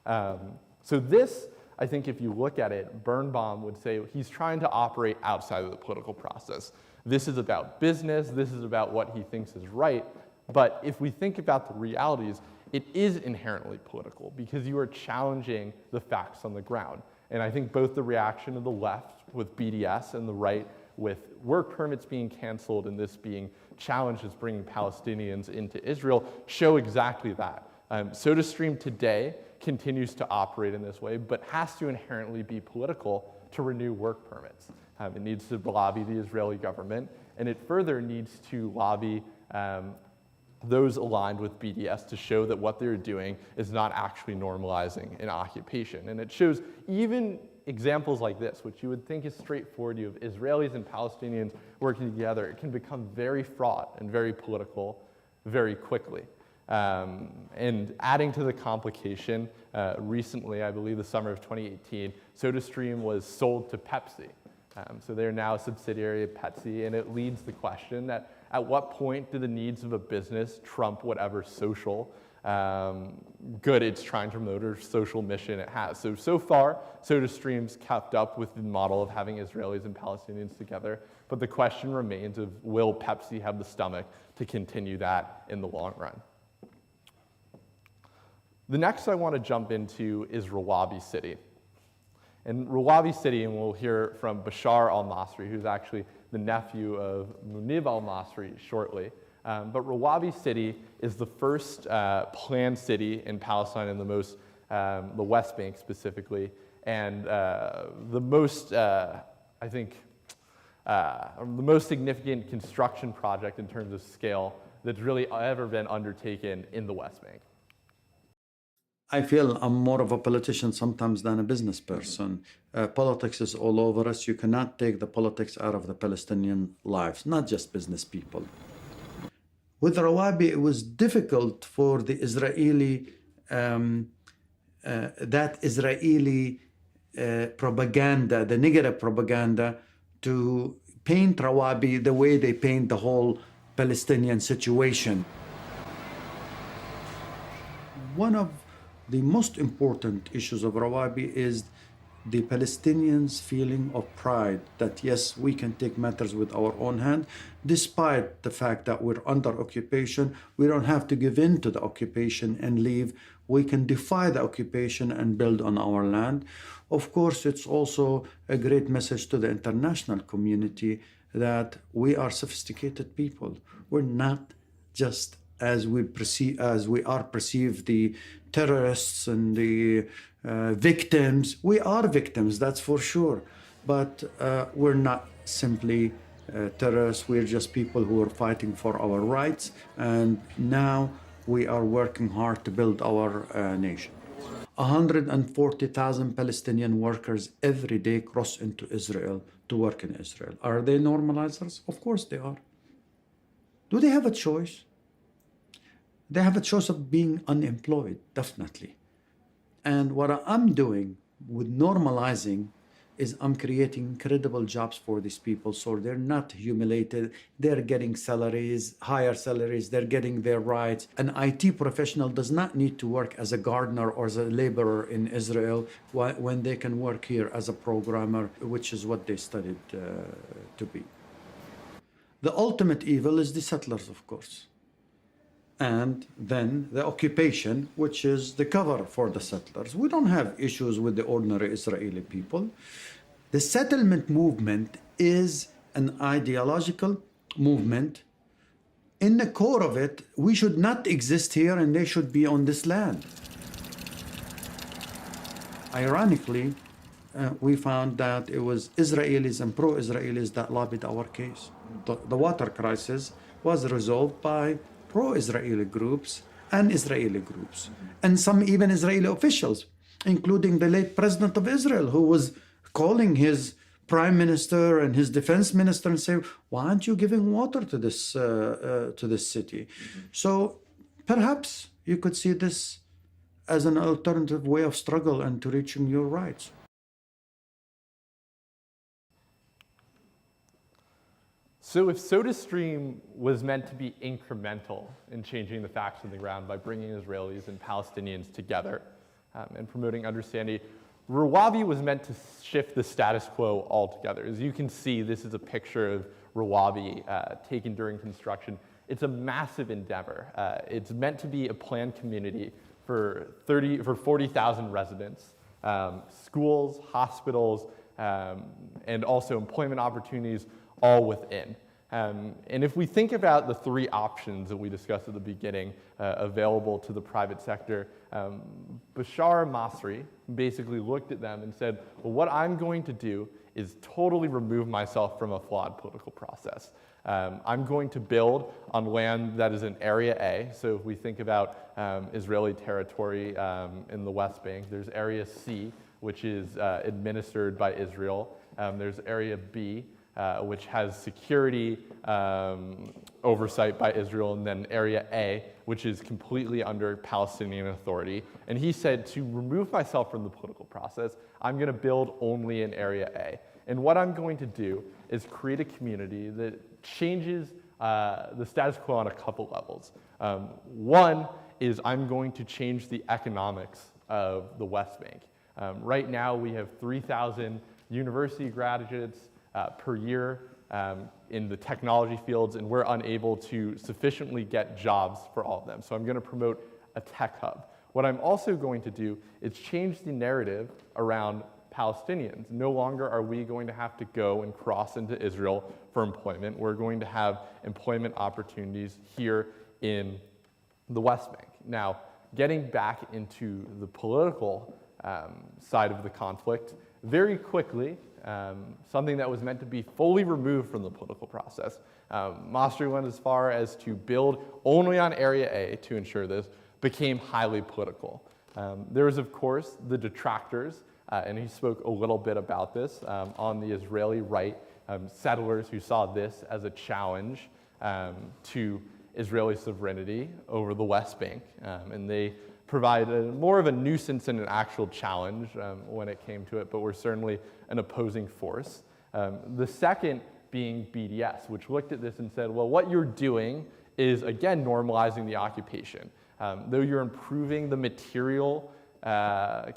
So this, I think if you look at it, Birnbaum would say he's trying to operate outside of the political process. This is about business, this is about what he thinks is right, but if we think about the realities, it is inherently political because you are challenging the facts on the ground. And I think both the reaction of the left with BDS and the right with work permits being canceled and this being challenged as bringing Palestinians into Israel show exactly that. SodaStream today continues to operate in this way, but has to inherently be political to renew work permits. It needs to lobby the Israeli government, and it further needs to lobby those aligned with BDS to show that what they're doing is not actually normalizing an occupation. And it shows even examples like this, which you would think is straightforward, you have Israelis and Palestinians working together, it can become very fraught and very political very quickly. And adding to the complication, recently, I believe the summer of 2018, SodaStream was sold to Pepsi. So they're now a subsidiary of Pepsi, and it leads the question that at what point do the needs of a business trump whatever social good it's trying to promote or social mission it has? So far, SodaStream's kept up with the model of having Israelis and Palestinians together, but the question remains of will Pepsi have the stomach to continue that in the long run? The next I want to jump into is Rawabi City. And Rawabi City, and we'll hear from Bashar al-Masri, who's actually the nephew of Munib al-Masri shortly. But Rawabi City is the first planned city in Palestine and the West Bank specifically. And the most, I think, the most significant construction project in terms of scale that's really ever been undertaken in the West Bank. I feel I'm more of a politician sometimes than a business person. Politics is all over us. You cannot take the politics out of the Palestinian lives, not just business people. With Rawabi, it was difficult for the Israeli, propaganda, the negative propaganda, to paint Rawabi the way they paint the whole Palestinian situation. One of the most important issues of Rawabi is the Palestinians' feeling of pride that, yes, we can take matters with our own hand, despite the fact that we're under occupation. We don't have to give in to the occupation and leave. We can defy the occupation and build on our land. Of course, it's also a great message to the international community that we are sophisticated people. We're not just as we are perceived the terrorists and the victims. We are victims, that's for sure. But we're not simply terrorists. We're just people who are fighting for our rights. And now we are working hard to build our nation. 140,000 Palestinian workers every day cross into Israel to work in Israel. Are they normalizers? Of course they are. Do they have a choice? They have a choice of being unemployed, definitely. And what I'm doing with normalizing is I'm creating incredible jobs for these people so they're not humiliated. They're getting salaries, higher salaries, they're getting their rights. An IT professional does not need to work as a gardener or as a laborer in Israel when they can work here as a programmer, which is what they studied to be. The ultimate evil is the settlers, of course. And then the occupation, which is the cover for the settlers. We don't have issues with the ordinary Israeli people. The settlement movement is an ideological movement. In the core of it, we should not exist here and they should be on this land. Ironically, we found that it was Israelis and pro-Israelis that lobbied our case. The water crisis was resolved by pro-Israeli groups and Israeli groups, and some even Israeli officials, including the late president of Israel, who was calling his prime minister and his defense minister and saying, why aren't you giving water to this city? So perhaps you could see this as an alternative way of struggle and to reaching your rights. So if SodaStream was meant to be incremental in changing the facts on the ground by bringing Israelis and Palestinians together and promoting understanding, Rawabi was meant to shift the status quo altogether. As you can see, this is a picture of Rawabi taken during construction. It's a massive endeavor. It's meant to be a planned community for 40,000 residents, schools, hospitals, and also employment opportunities all within. And if we think about the three options that we discussed at the beginning available to the private sector, Bashar Masri basically looked at them and said, well, what I'm going to do is totally remove myself from a flawed political process. I'm going to build on land that is in Area A. So if we think about Israeli territory in the West Bank, there's Area C, which is administered by Israel. There's Area B, which has security oversight by Israel, and then Area A, which is completely under Palestinian authority. And he said, to remove myself from the political process, I'm going to build only in Area A. And what I'm going to do is create a community that changes the status quo on a couple levels. One is I'm going to change the economics of the West Bank. Right now, we have 3,000 university graduates per year in the technology fields, and we're unable to sufficiently get jobs for all of them. So I'm going to promote a tech hub. What I'm also going to do is change the narrative around Palestinians. No longer are we going to have to go and cross into Israel for employment. We're going to have employment opportunities here in the West Bank. Now, getting back into the political side of the conflict, very quickly, something that was meant to be fully removed from the political process. Masri went as far as to build only on Area A to ensure this, became highly political. There was, of course, the detractors, and he spoke a little bit about this on the Israeli right, settlers who saw this as a challenge to Israeli sovereignty over the West Bank, and they provided more of a nuisance and an actual challenge when it came to it, but were certainly an opposing force. The second being BDS, which looked at this and said, well, what you're doing is, again, normalizing the occupation. Though you're improving the material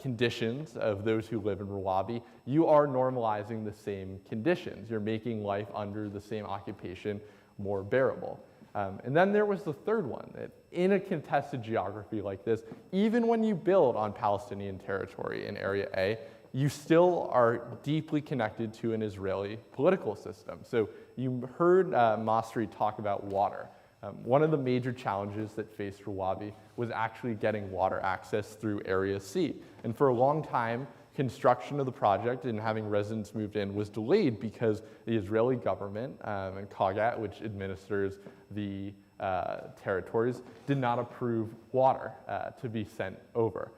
conditions of those who live in Rawabi, you are normalizing the same conditions. You're making life under the same occupation more bearable. And then there was the third one, that in a contested geography like this, even when you build on Palestinian territory in Area A, you still are deeply connected to an Israeli political system. So you heard Masri talk about water. One of the major challenges that faced Rawabi was actually getting water access through Area C. And for a long time, construction of the project and having residents moved in was delayed because the Israeli government and Kagat, which administers the territories, did not approve water to be sent over.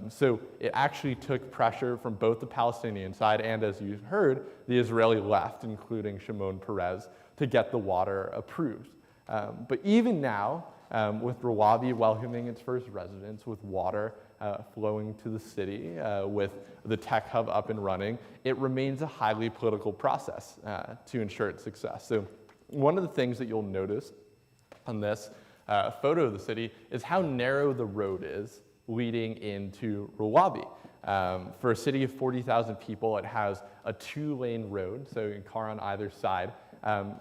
So it actually took pressure from both the Palestinian side and, as you heard, the Israeli left, including Shimon Peres, to get the water approved. But even now, with Rawabi welcoming its first residents, with water flowing to the city, with the tech hub up and running, it remains a highly political process to ensure its success. So one of the things that you'll notice on this photo of the city is how narrow the road is leading into Rawabi. For a city of 40,000 people, it has a 2-lane road, so you can car on either side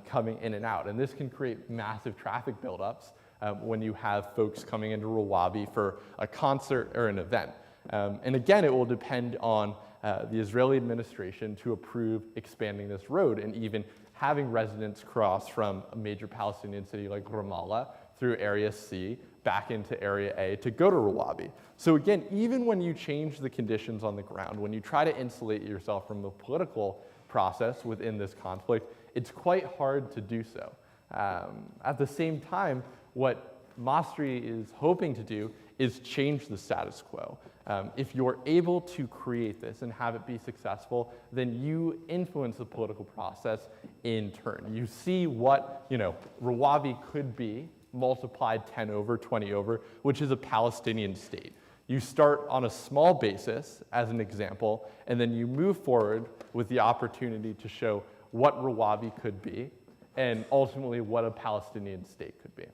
coming in and out. And this can create massive traffic buildups when you have folks coming into Rawabi for a concert or an event. And again, it will depend on the Israeli administration to approve expanding this road and even having residents cross from a major Palestinian city like Ramallah through Area C back into Area A to go to Rawabi. So again, even when you change the conditions on the ground, when you try to insulate yourself from the political process within this conflict, it's quite hard to do so. At the same time, what Masri is hoping to do is change the status quo. If you're able to create this and have it be successful, then you influence the political process in turn. You see what, Rawabi could be multiplied 10 over, 20 over, which is a Palestinian state. You start on a small basis, as an example, and then you move forward with the opportunity to show what Rawabi could be, and ultimately what a Palestinian state could be.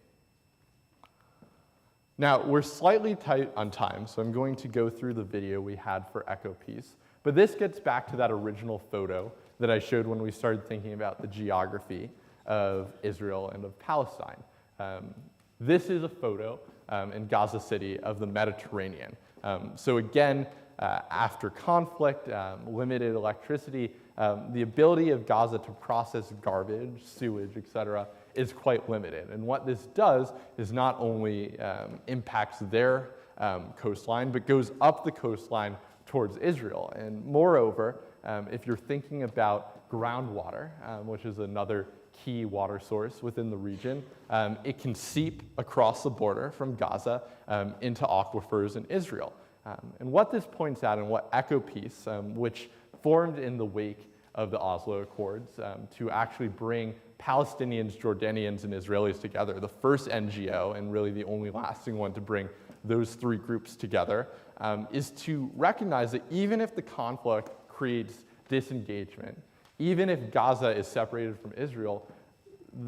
Now, we're slightly tight on time, so I'm going to go through the video we had for Echo Peace, but this gets back to that original photo that I showed when we started thinking about the geography of Israel and of Palestine. This is a photo in Gaza City of the Mediterranean. So again, after conflict, limited electricity, the ability of Gaza to process garbage, sewage, etc., is quite limited. And what this does is not only impacts their coastline, but goes up the coastline towards Israel. And moreover, if you're thinking about groundwater, which is another key water source within the region, it can seep across the border from Gaza into aquifers in Israel. And what this points out, and what Echo Peace, which formed in the wake of the Oslo Accords to actually bring Palestinians, Jordanians, and Israelis together, the first NGO and really the only lasting one to bring those three groups together, is to recognize that even if the conflict creates disengagement, even if Gaza is separated from Israel,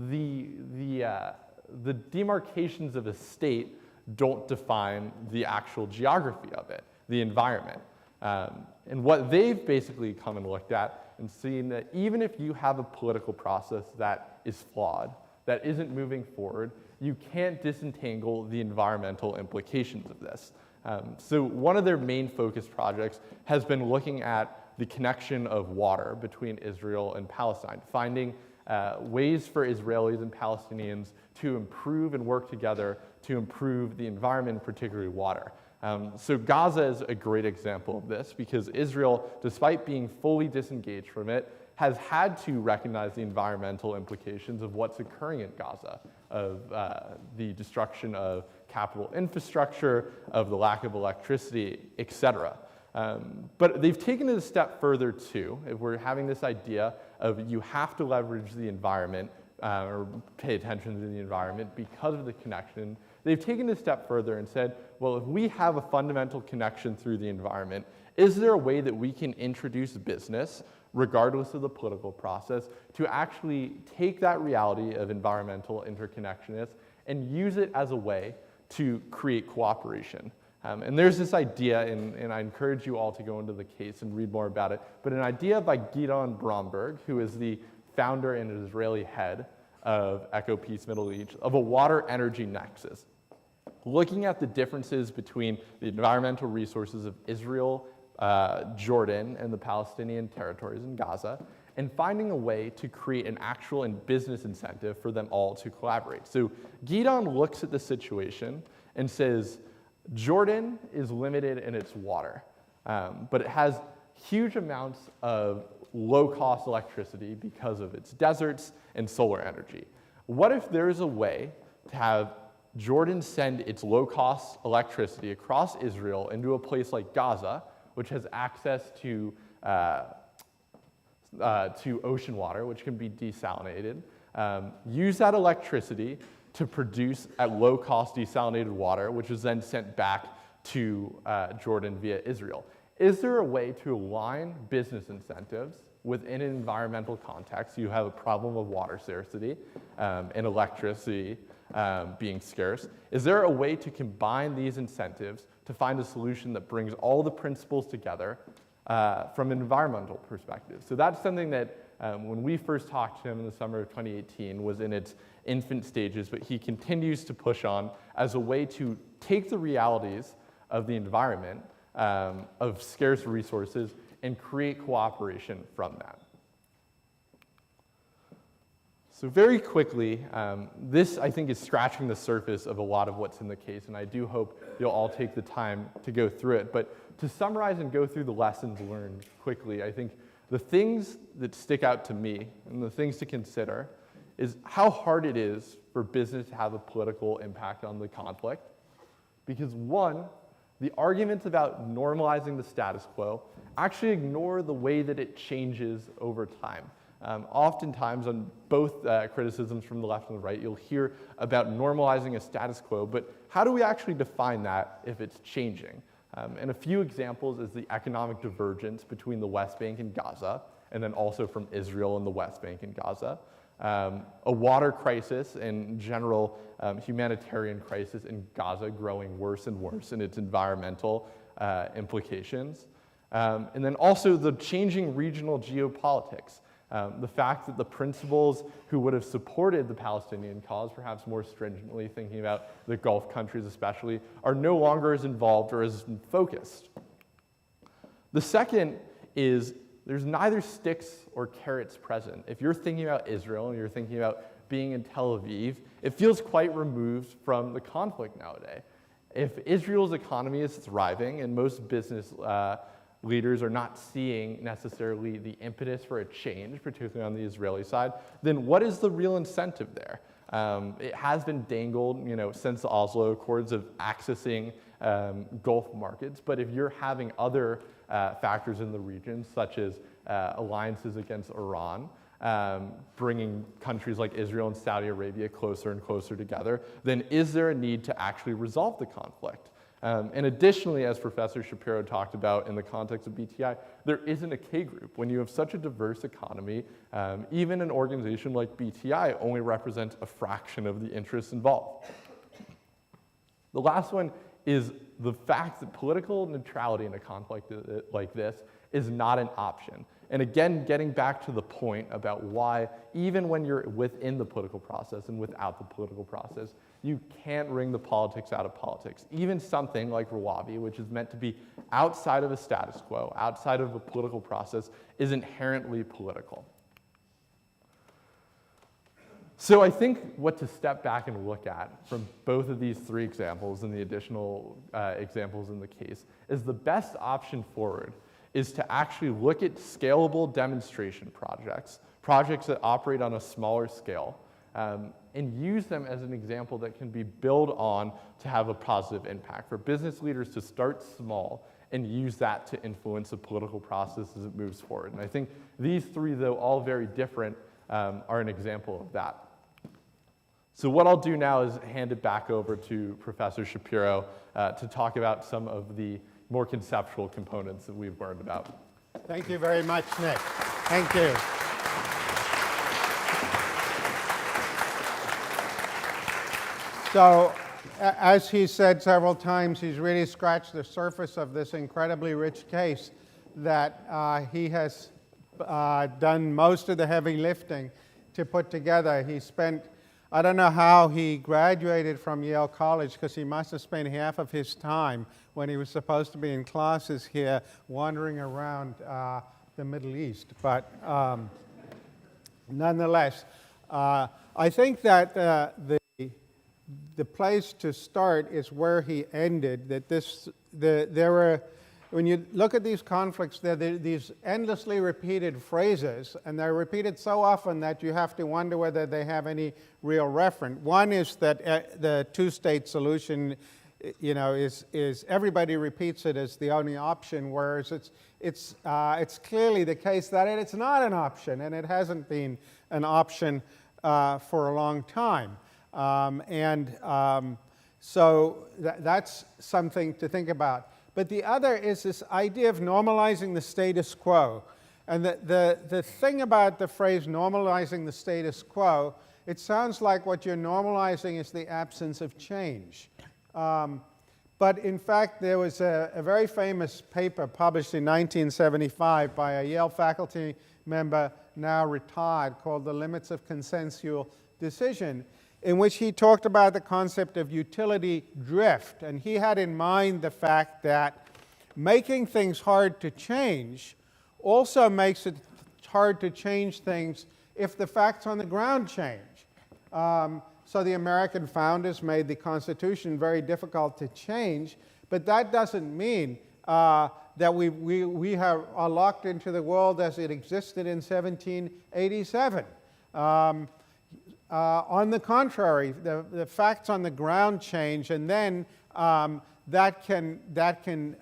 the demarcations of a state don't define the actual geography of it, the environment. And what they've basically come and looked at and seen that even if you have a political process that is flawed, that isn't moving forward, you can't disentangle the environmental implications of this. So one of their main focus projects has been looking at the connection of water between Israel and Palestine, finding ways for Israelis and Palestinians to improve and work together to improve the environment, particularly water. So Gaza is a great example of this because Israel, despite being fully disengaged from it, has had to recognize the environmental implications of what's occurring in Gaza, of the destruction of capital infrastructure, of the lack of electricity, etc. But they've taken it a step further too. If we're having this idea of you have to leverage the environment or pay attention to the environment because of the connection, they've taken it a step further and said, well, if we have a fundamental connection through the environment, is there a way that we can introduce business, regardless of the political process, to actually take that reality of environmental interconnectedness and use it as a way to create cooperation? And there's this idea, and I encourage you all to go into the case and read more about it, but an idea by Gideon Bromberg, who is the founder and Israeli head of Echo Peace Middle East, of a water energy nexus, looking at the differences between the environmental resources of Israel, Jordan, and the Palestinian territories in Gaza, and finding a way to create an actual and business incentive for them all to collaborate. So Gideon looks at the situation and says, Jordan is limited in its water, but it has huge amounts of low-cost electricity because of its deserts and solar energy. What if there's a way to have Jordan send its low-cost electricity across Israel into a place like Gaza, which has access to ocean water, which can be desalinated, use that electricity to produce at low cost desalinated water, which is then sent back to Jordan via Israel. Is there a way to align business incentives within an environmental context? You have a problem of water scarcity and electricity being scarce. Is there a way to combine these incentives to find a solution that brings all the principles together from an environmental perspective? So that's something that when we first talked to him in the summer of 2018 was in its infant stages, but he continues to push on as a way to take the realities of the environment, of scarce resources, and create cooperation from that. So very quickly, this I think is scratching the surface of a lot of what's in the case, and I do hope you'll all take the time to go through it. But to summarize and go through the lessons learned quickly, I think the things that stick out to me and the things to consider is how hard it is for business to have a political impact on the conflict. Because one, the arguments about normalizing the status quo actually ignore the way that it changes over time. Oftentimes on both criticisms from the left and the right, you'll hear about normalizing a status quo, but how do we actually define that if it's changing? And a few examples is the economic divergence between the West Bank and Gaza, and then also from Israel and the West Bank and Gaza. A water crisis and general humanitarian crisis in Gaza growing worse and worse in its environmental implications. And then also the changing regional geopolitics. The fact that the principals who would have supported the Palestinian cause, perhaps more stringently thinking about the Gulf countries especially, are no longer as involved or as focused. The second is there's neither sticks or carrots present. If you're thinking about Israel and you're thinking about being in Tel Aviv, it feels quite removed from the conflict nowadays. If Israel's economy is thriving and most business leaders are not seeing necessarily the impetus for a change, particularly on the Israeli side, then what is the real incentive there? It has been dangled, since the Oslo Accords of accessing Gulf markets, but if you're having other factors in the region, such as alliances against Iran, bringing countries like Israel and Saudi Arabia closer and closer together, then is there a need to actually resolve the conflict? And additionally, as Professor Shapiro talked about in the context of BTI, there isn't a K group. When you have such a diverse economy, even an organization like BTI only represents a fraction of the interests involved. The last one is the fact that political neutrality in a conflict like this is not an option. And again, getting back to the point about why, even when you're within the political process and without the political process, you can't wring the politics out of politics. Even something like Rawabi, which is meant to be outside of a status quo, outside of a political process, is inherently political. So I think what to step back and look at from both of these three examples and the additional examples in the case is the best option forward is to actually look at scalable demonstration projects, projects that operate on a smaller scale, and use them as an example that can be built on to have a positive impact. For business leaders to start small and use that to influence the political process as it moves forward. And I think these three, though all very different, are an example of that. So what I'll do now is hand it back over to Professor Shapiro to talk about some of the more conceptual components that we've learned about. Thank you very much, Nick. Thank you. So, as he said several times, he's really scratched the surface of this incredibly rich case that he has done most of the heavy lifting to put together. He spent, I don't know how he graduated from Yale College, because he must have spent half of his time when he was supposed to be in classes here wandering around the Middle East. But nonetheless, I think that the place to start is where he ended, that there were, when you look at these conflicts, there are these endlessly repeated phrases, and they're repeated so often that you have to wonder whether they have any real reference. One is that the two-state solution, you know, is everybody repeats it as the only option, whereas it's clearly the case that it's not an option, and it hasn't been an option for a long time. So that's something to think about. But the other is this idea of normalizing the status quo. And the thing about the phrase normalizing the status quo, it sounds like what you're normalizing is the absence of change. But in fact, there was a very famous paper published in 1975 by a Yale faculty member, now retired, called The Limits of Consensual Decision, in which he talked about the concept of utility drift. And he had in mind the fact that making things hard to change also makes it hard to change things if the facts on the ground change. So the American founders made the Constitution very difficult to change, but that doesn't mean that we are locked into the world as it existed in 1787. On the contrary, the facts on the ground change, and then that can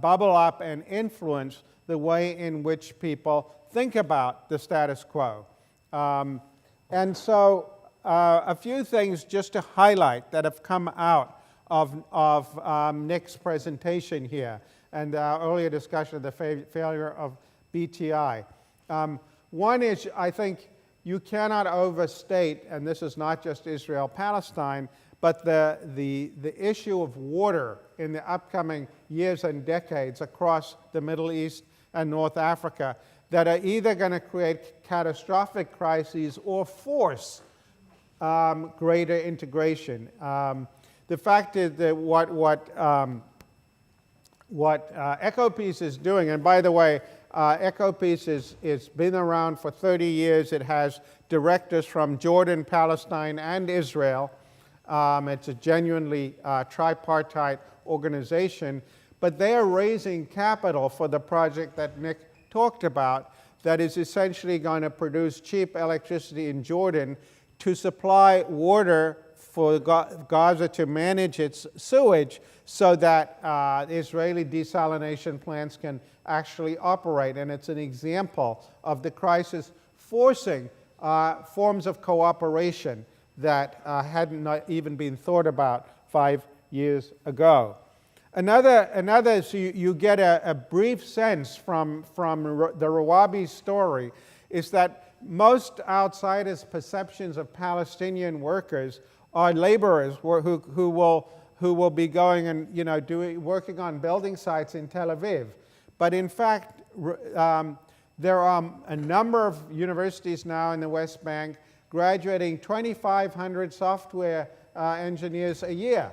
bubble up and influence the way in which people think about the status quo. And so a few things just to highlight that have come out of Nick's presentation here and our earlier discussion of the failure of BTI. One is, I think, you cannot overstate, and this is not just Israel-Palestine, but the issue of water in the upcoming years and decades across the Middle East and North Africa that are either going to create catastrophic crises or force greater integration. The fact is that what EcoPeace is doing, and by the way, EcoPeace has been around for 30 years. It has directors from Jordan, Palestine, and Israel. It's a genuinely tripartite organization. But they are raising capital for the project that Nick talked about that is essentially going to produce cheap electricity in Jordan to supply water for Gaza to manage its sewage so that Israeli desalination plants can actually operate. And it's an example of the crisis forcing forms of cooperation that hadn't even been thought about 5 years ago. Another so you get a brief sense from the Rawabi story is that most outsiders' perceptions of Palestinian workers are laborers who will be going and working on building sites in Tel Aviv. But in fact, there are a number of universities now in the West Bank graduating 2,500 software engineers a year.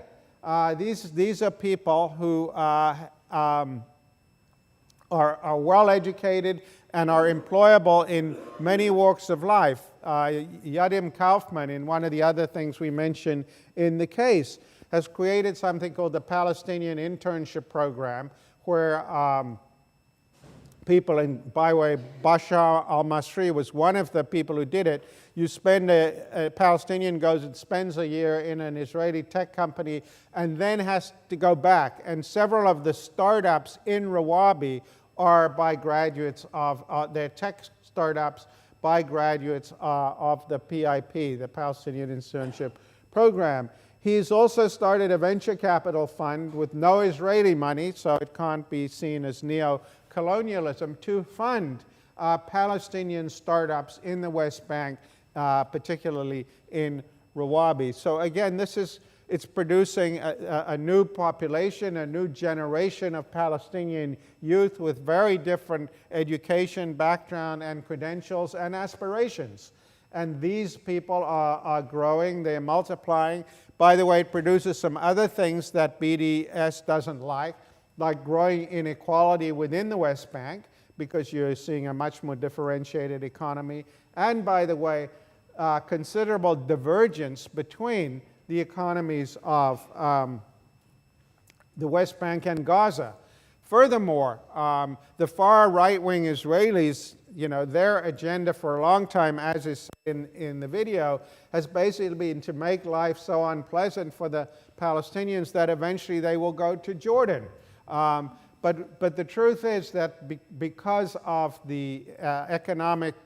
These are people who are well educated and are employable in many walks of life. Yadim Kaufman, in one of the other things we mentioned in the case, has created something called the Palestinian Internship Program, where people, and by the way, Bashar al-Masri was one of the people who did it. You spend, a Palestinian goes and spends a year in an Israeli tech company and then has to go back. And several of the startups in Rawabi are by graduates of, their tech startups by graduates of the PIP, the Palestinian Internship Program. He's also started a venture capital fund with no Israeli money, so it can't be seen as neo-colonialism, to fund Palestinian startups in the West Bank, particularly in Rawabi. So again, it's producing a new population, a new generation of Palestinian youth with very different education, background, and credentials and aspirations. And these people are growing, they're multiplying. By the way, it produces some other things that BDS doesn't like growing inequality within the West Bank, because you're seeing a much more differentiated economy. And by the way, considerable divergence between the economies of the West Bank and Gaza. Furthermore, the far right-wing Israelis, their agenda for a long time, as is in the video, has basically been to make life so unpleasant for the Palestinians that eventually they will go to Jordan. But the truth is that because of the economic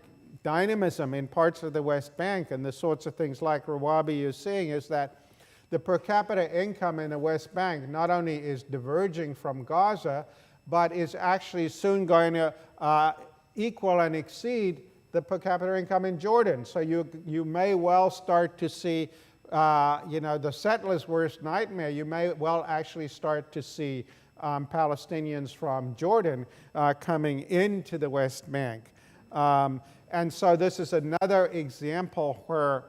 dynamism in parts of the West Bank and the sorts of things like Rawabi you're seeing, is that the per capita income in the West Bank not only is diverging from Gaza, but is actually soon going to equal and exceed the per capita income in Jordan. So you may well start to see, the settlers' worst nightmare. You may well actually start to see Palestinians from Jordan coming into the West Bank. And so this is another example where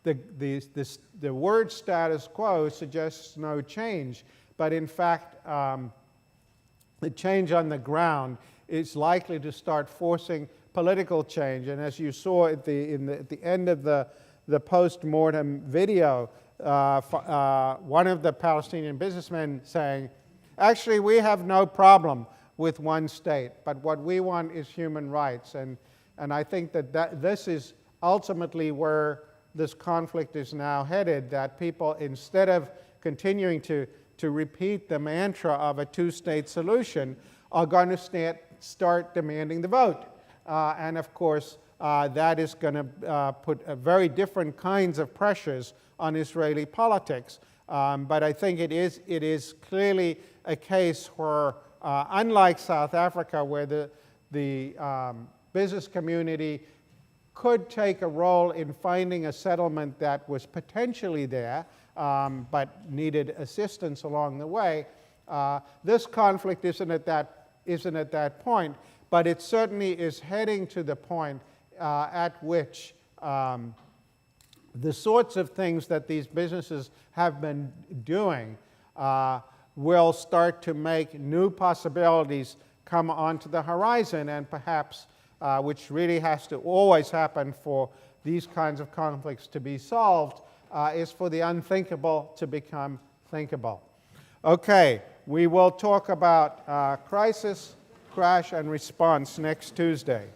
the word status quo suggests no change, but in fact, the change on the ground is likely to start forcing political change. And as you saw at the end of the post-mortem video, one of the Palestinian businessmen saying, actually, we have no problem with one state, but what we want is human rights. And I think that this is ultimately where this conflict is now headed, that people, instead of continuing to repeat the mantra of a two-state solution, are going to start demanding the vote. And of course, that is going to put very different kinds of pressures on Israeli politics. But I think it is clearly a case where, unlike South Africa, where the business community could take a role in finding a settlement that was potentially there, but needed assistance along the way, this conflict isn't at that point, but it certainly is heading to the point at which the sorts of things that these businesses have been doing will start to make new possibilities come onto the horizon, and perhaps, which really has to always happen for these kinds of conflicts to be solved, is for the unthinkable to become thinkable. Okay, we will talk about crisis, crash, and response next Tuesday.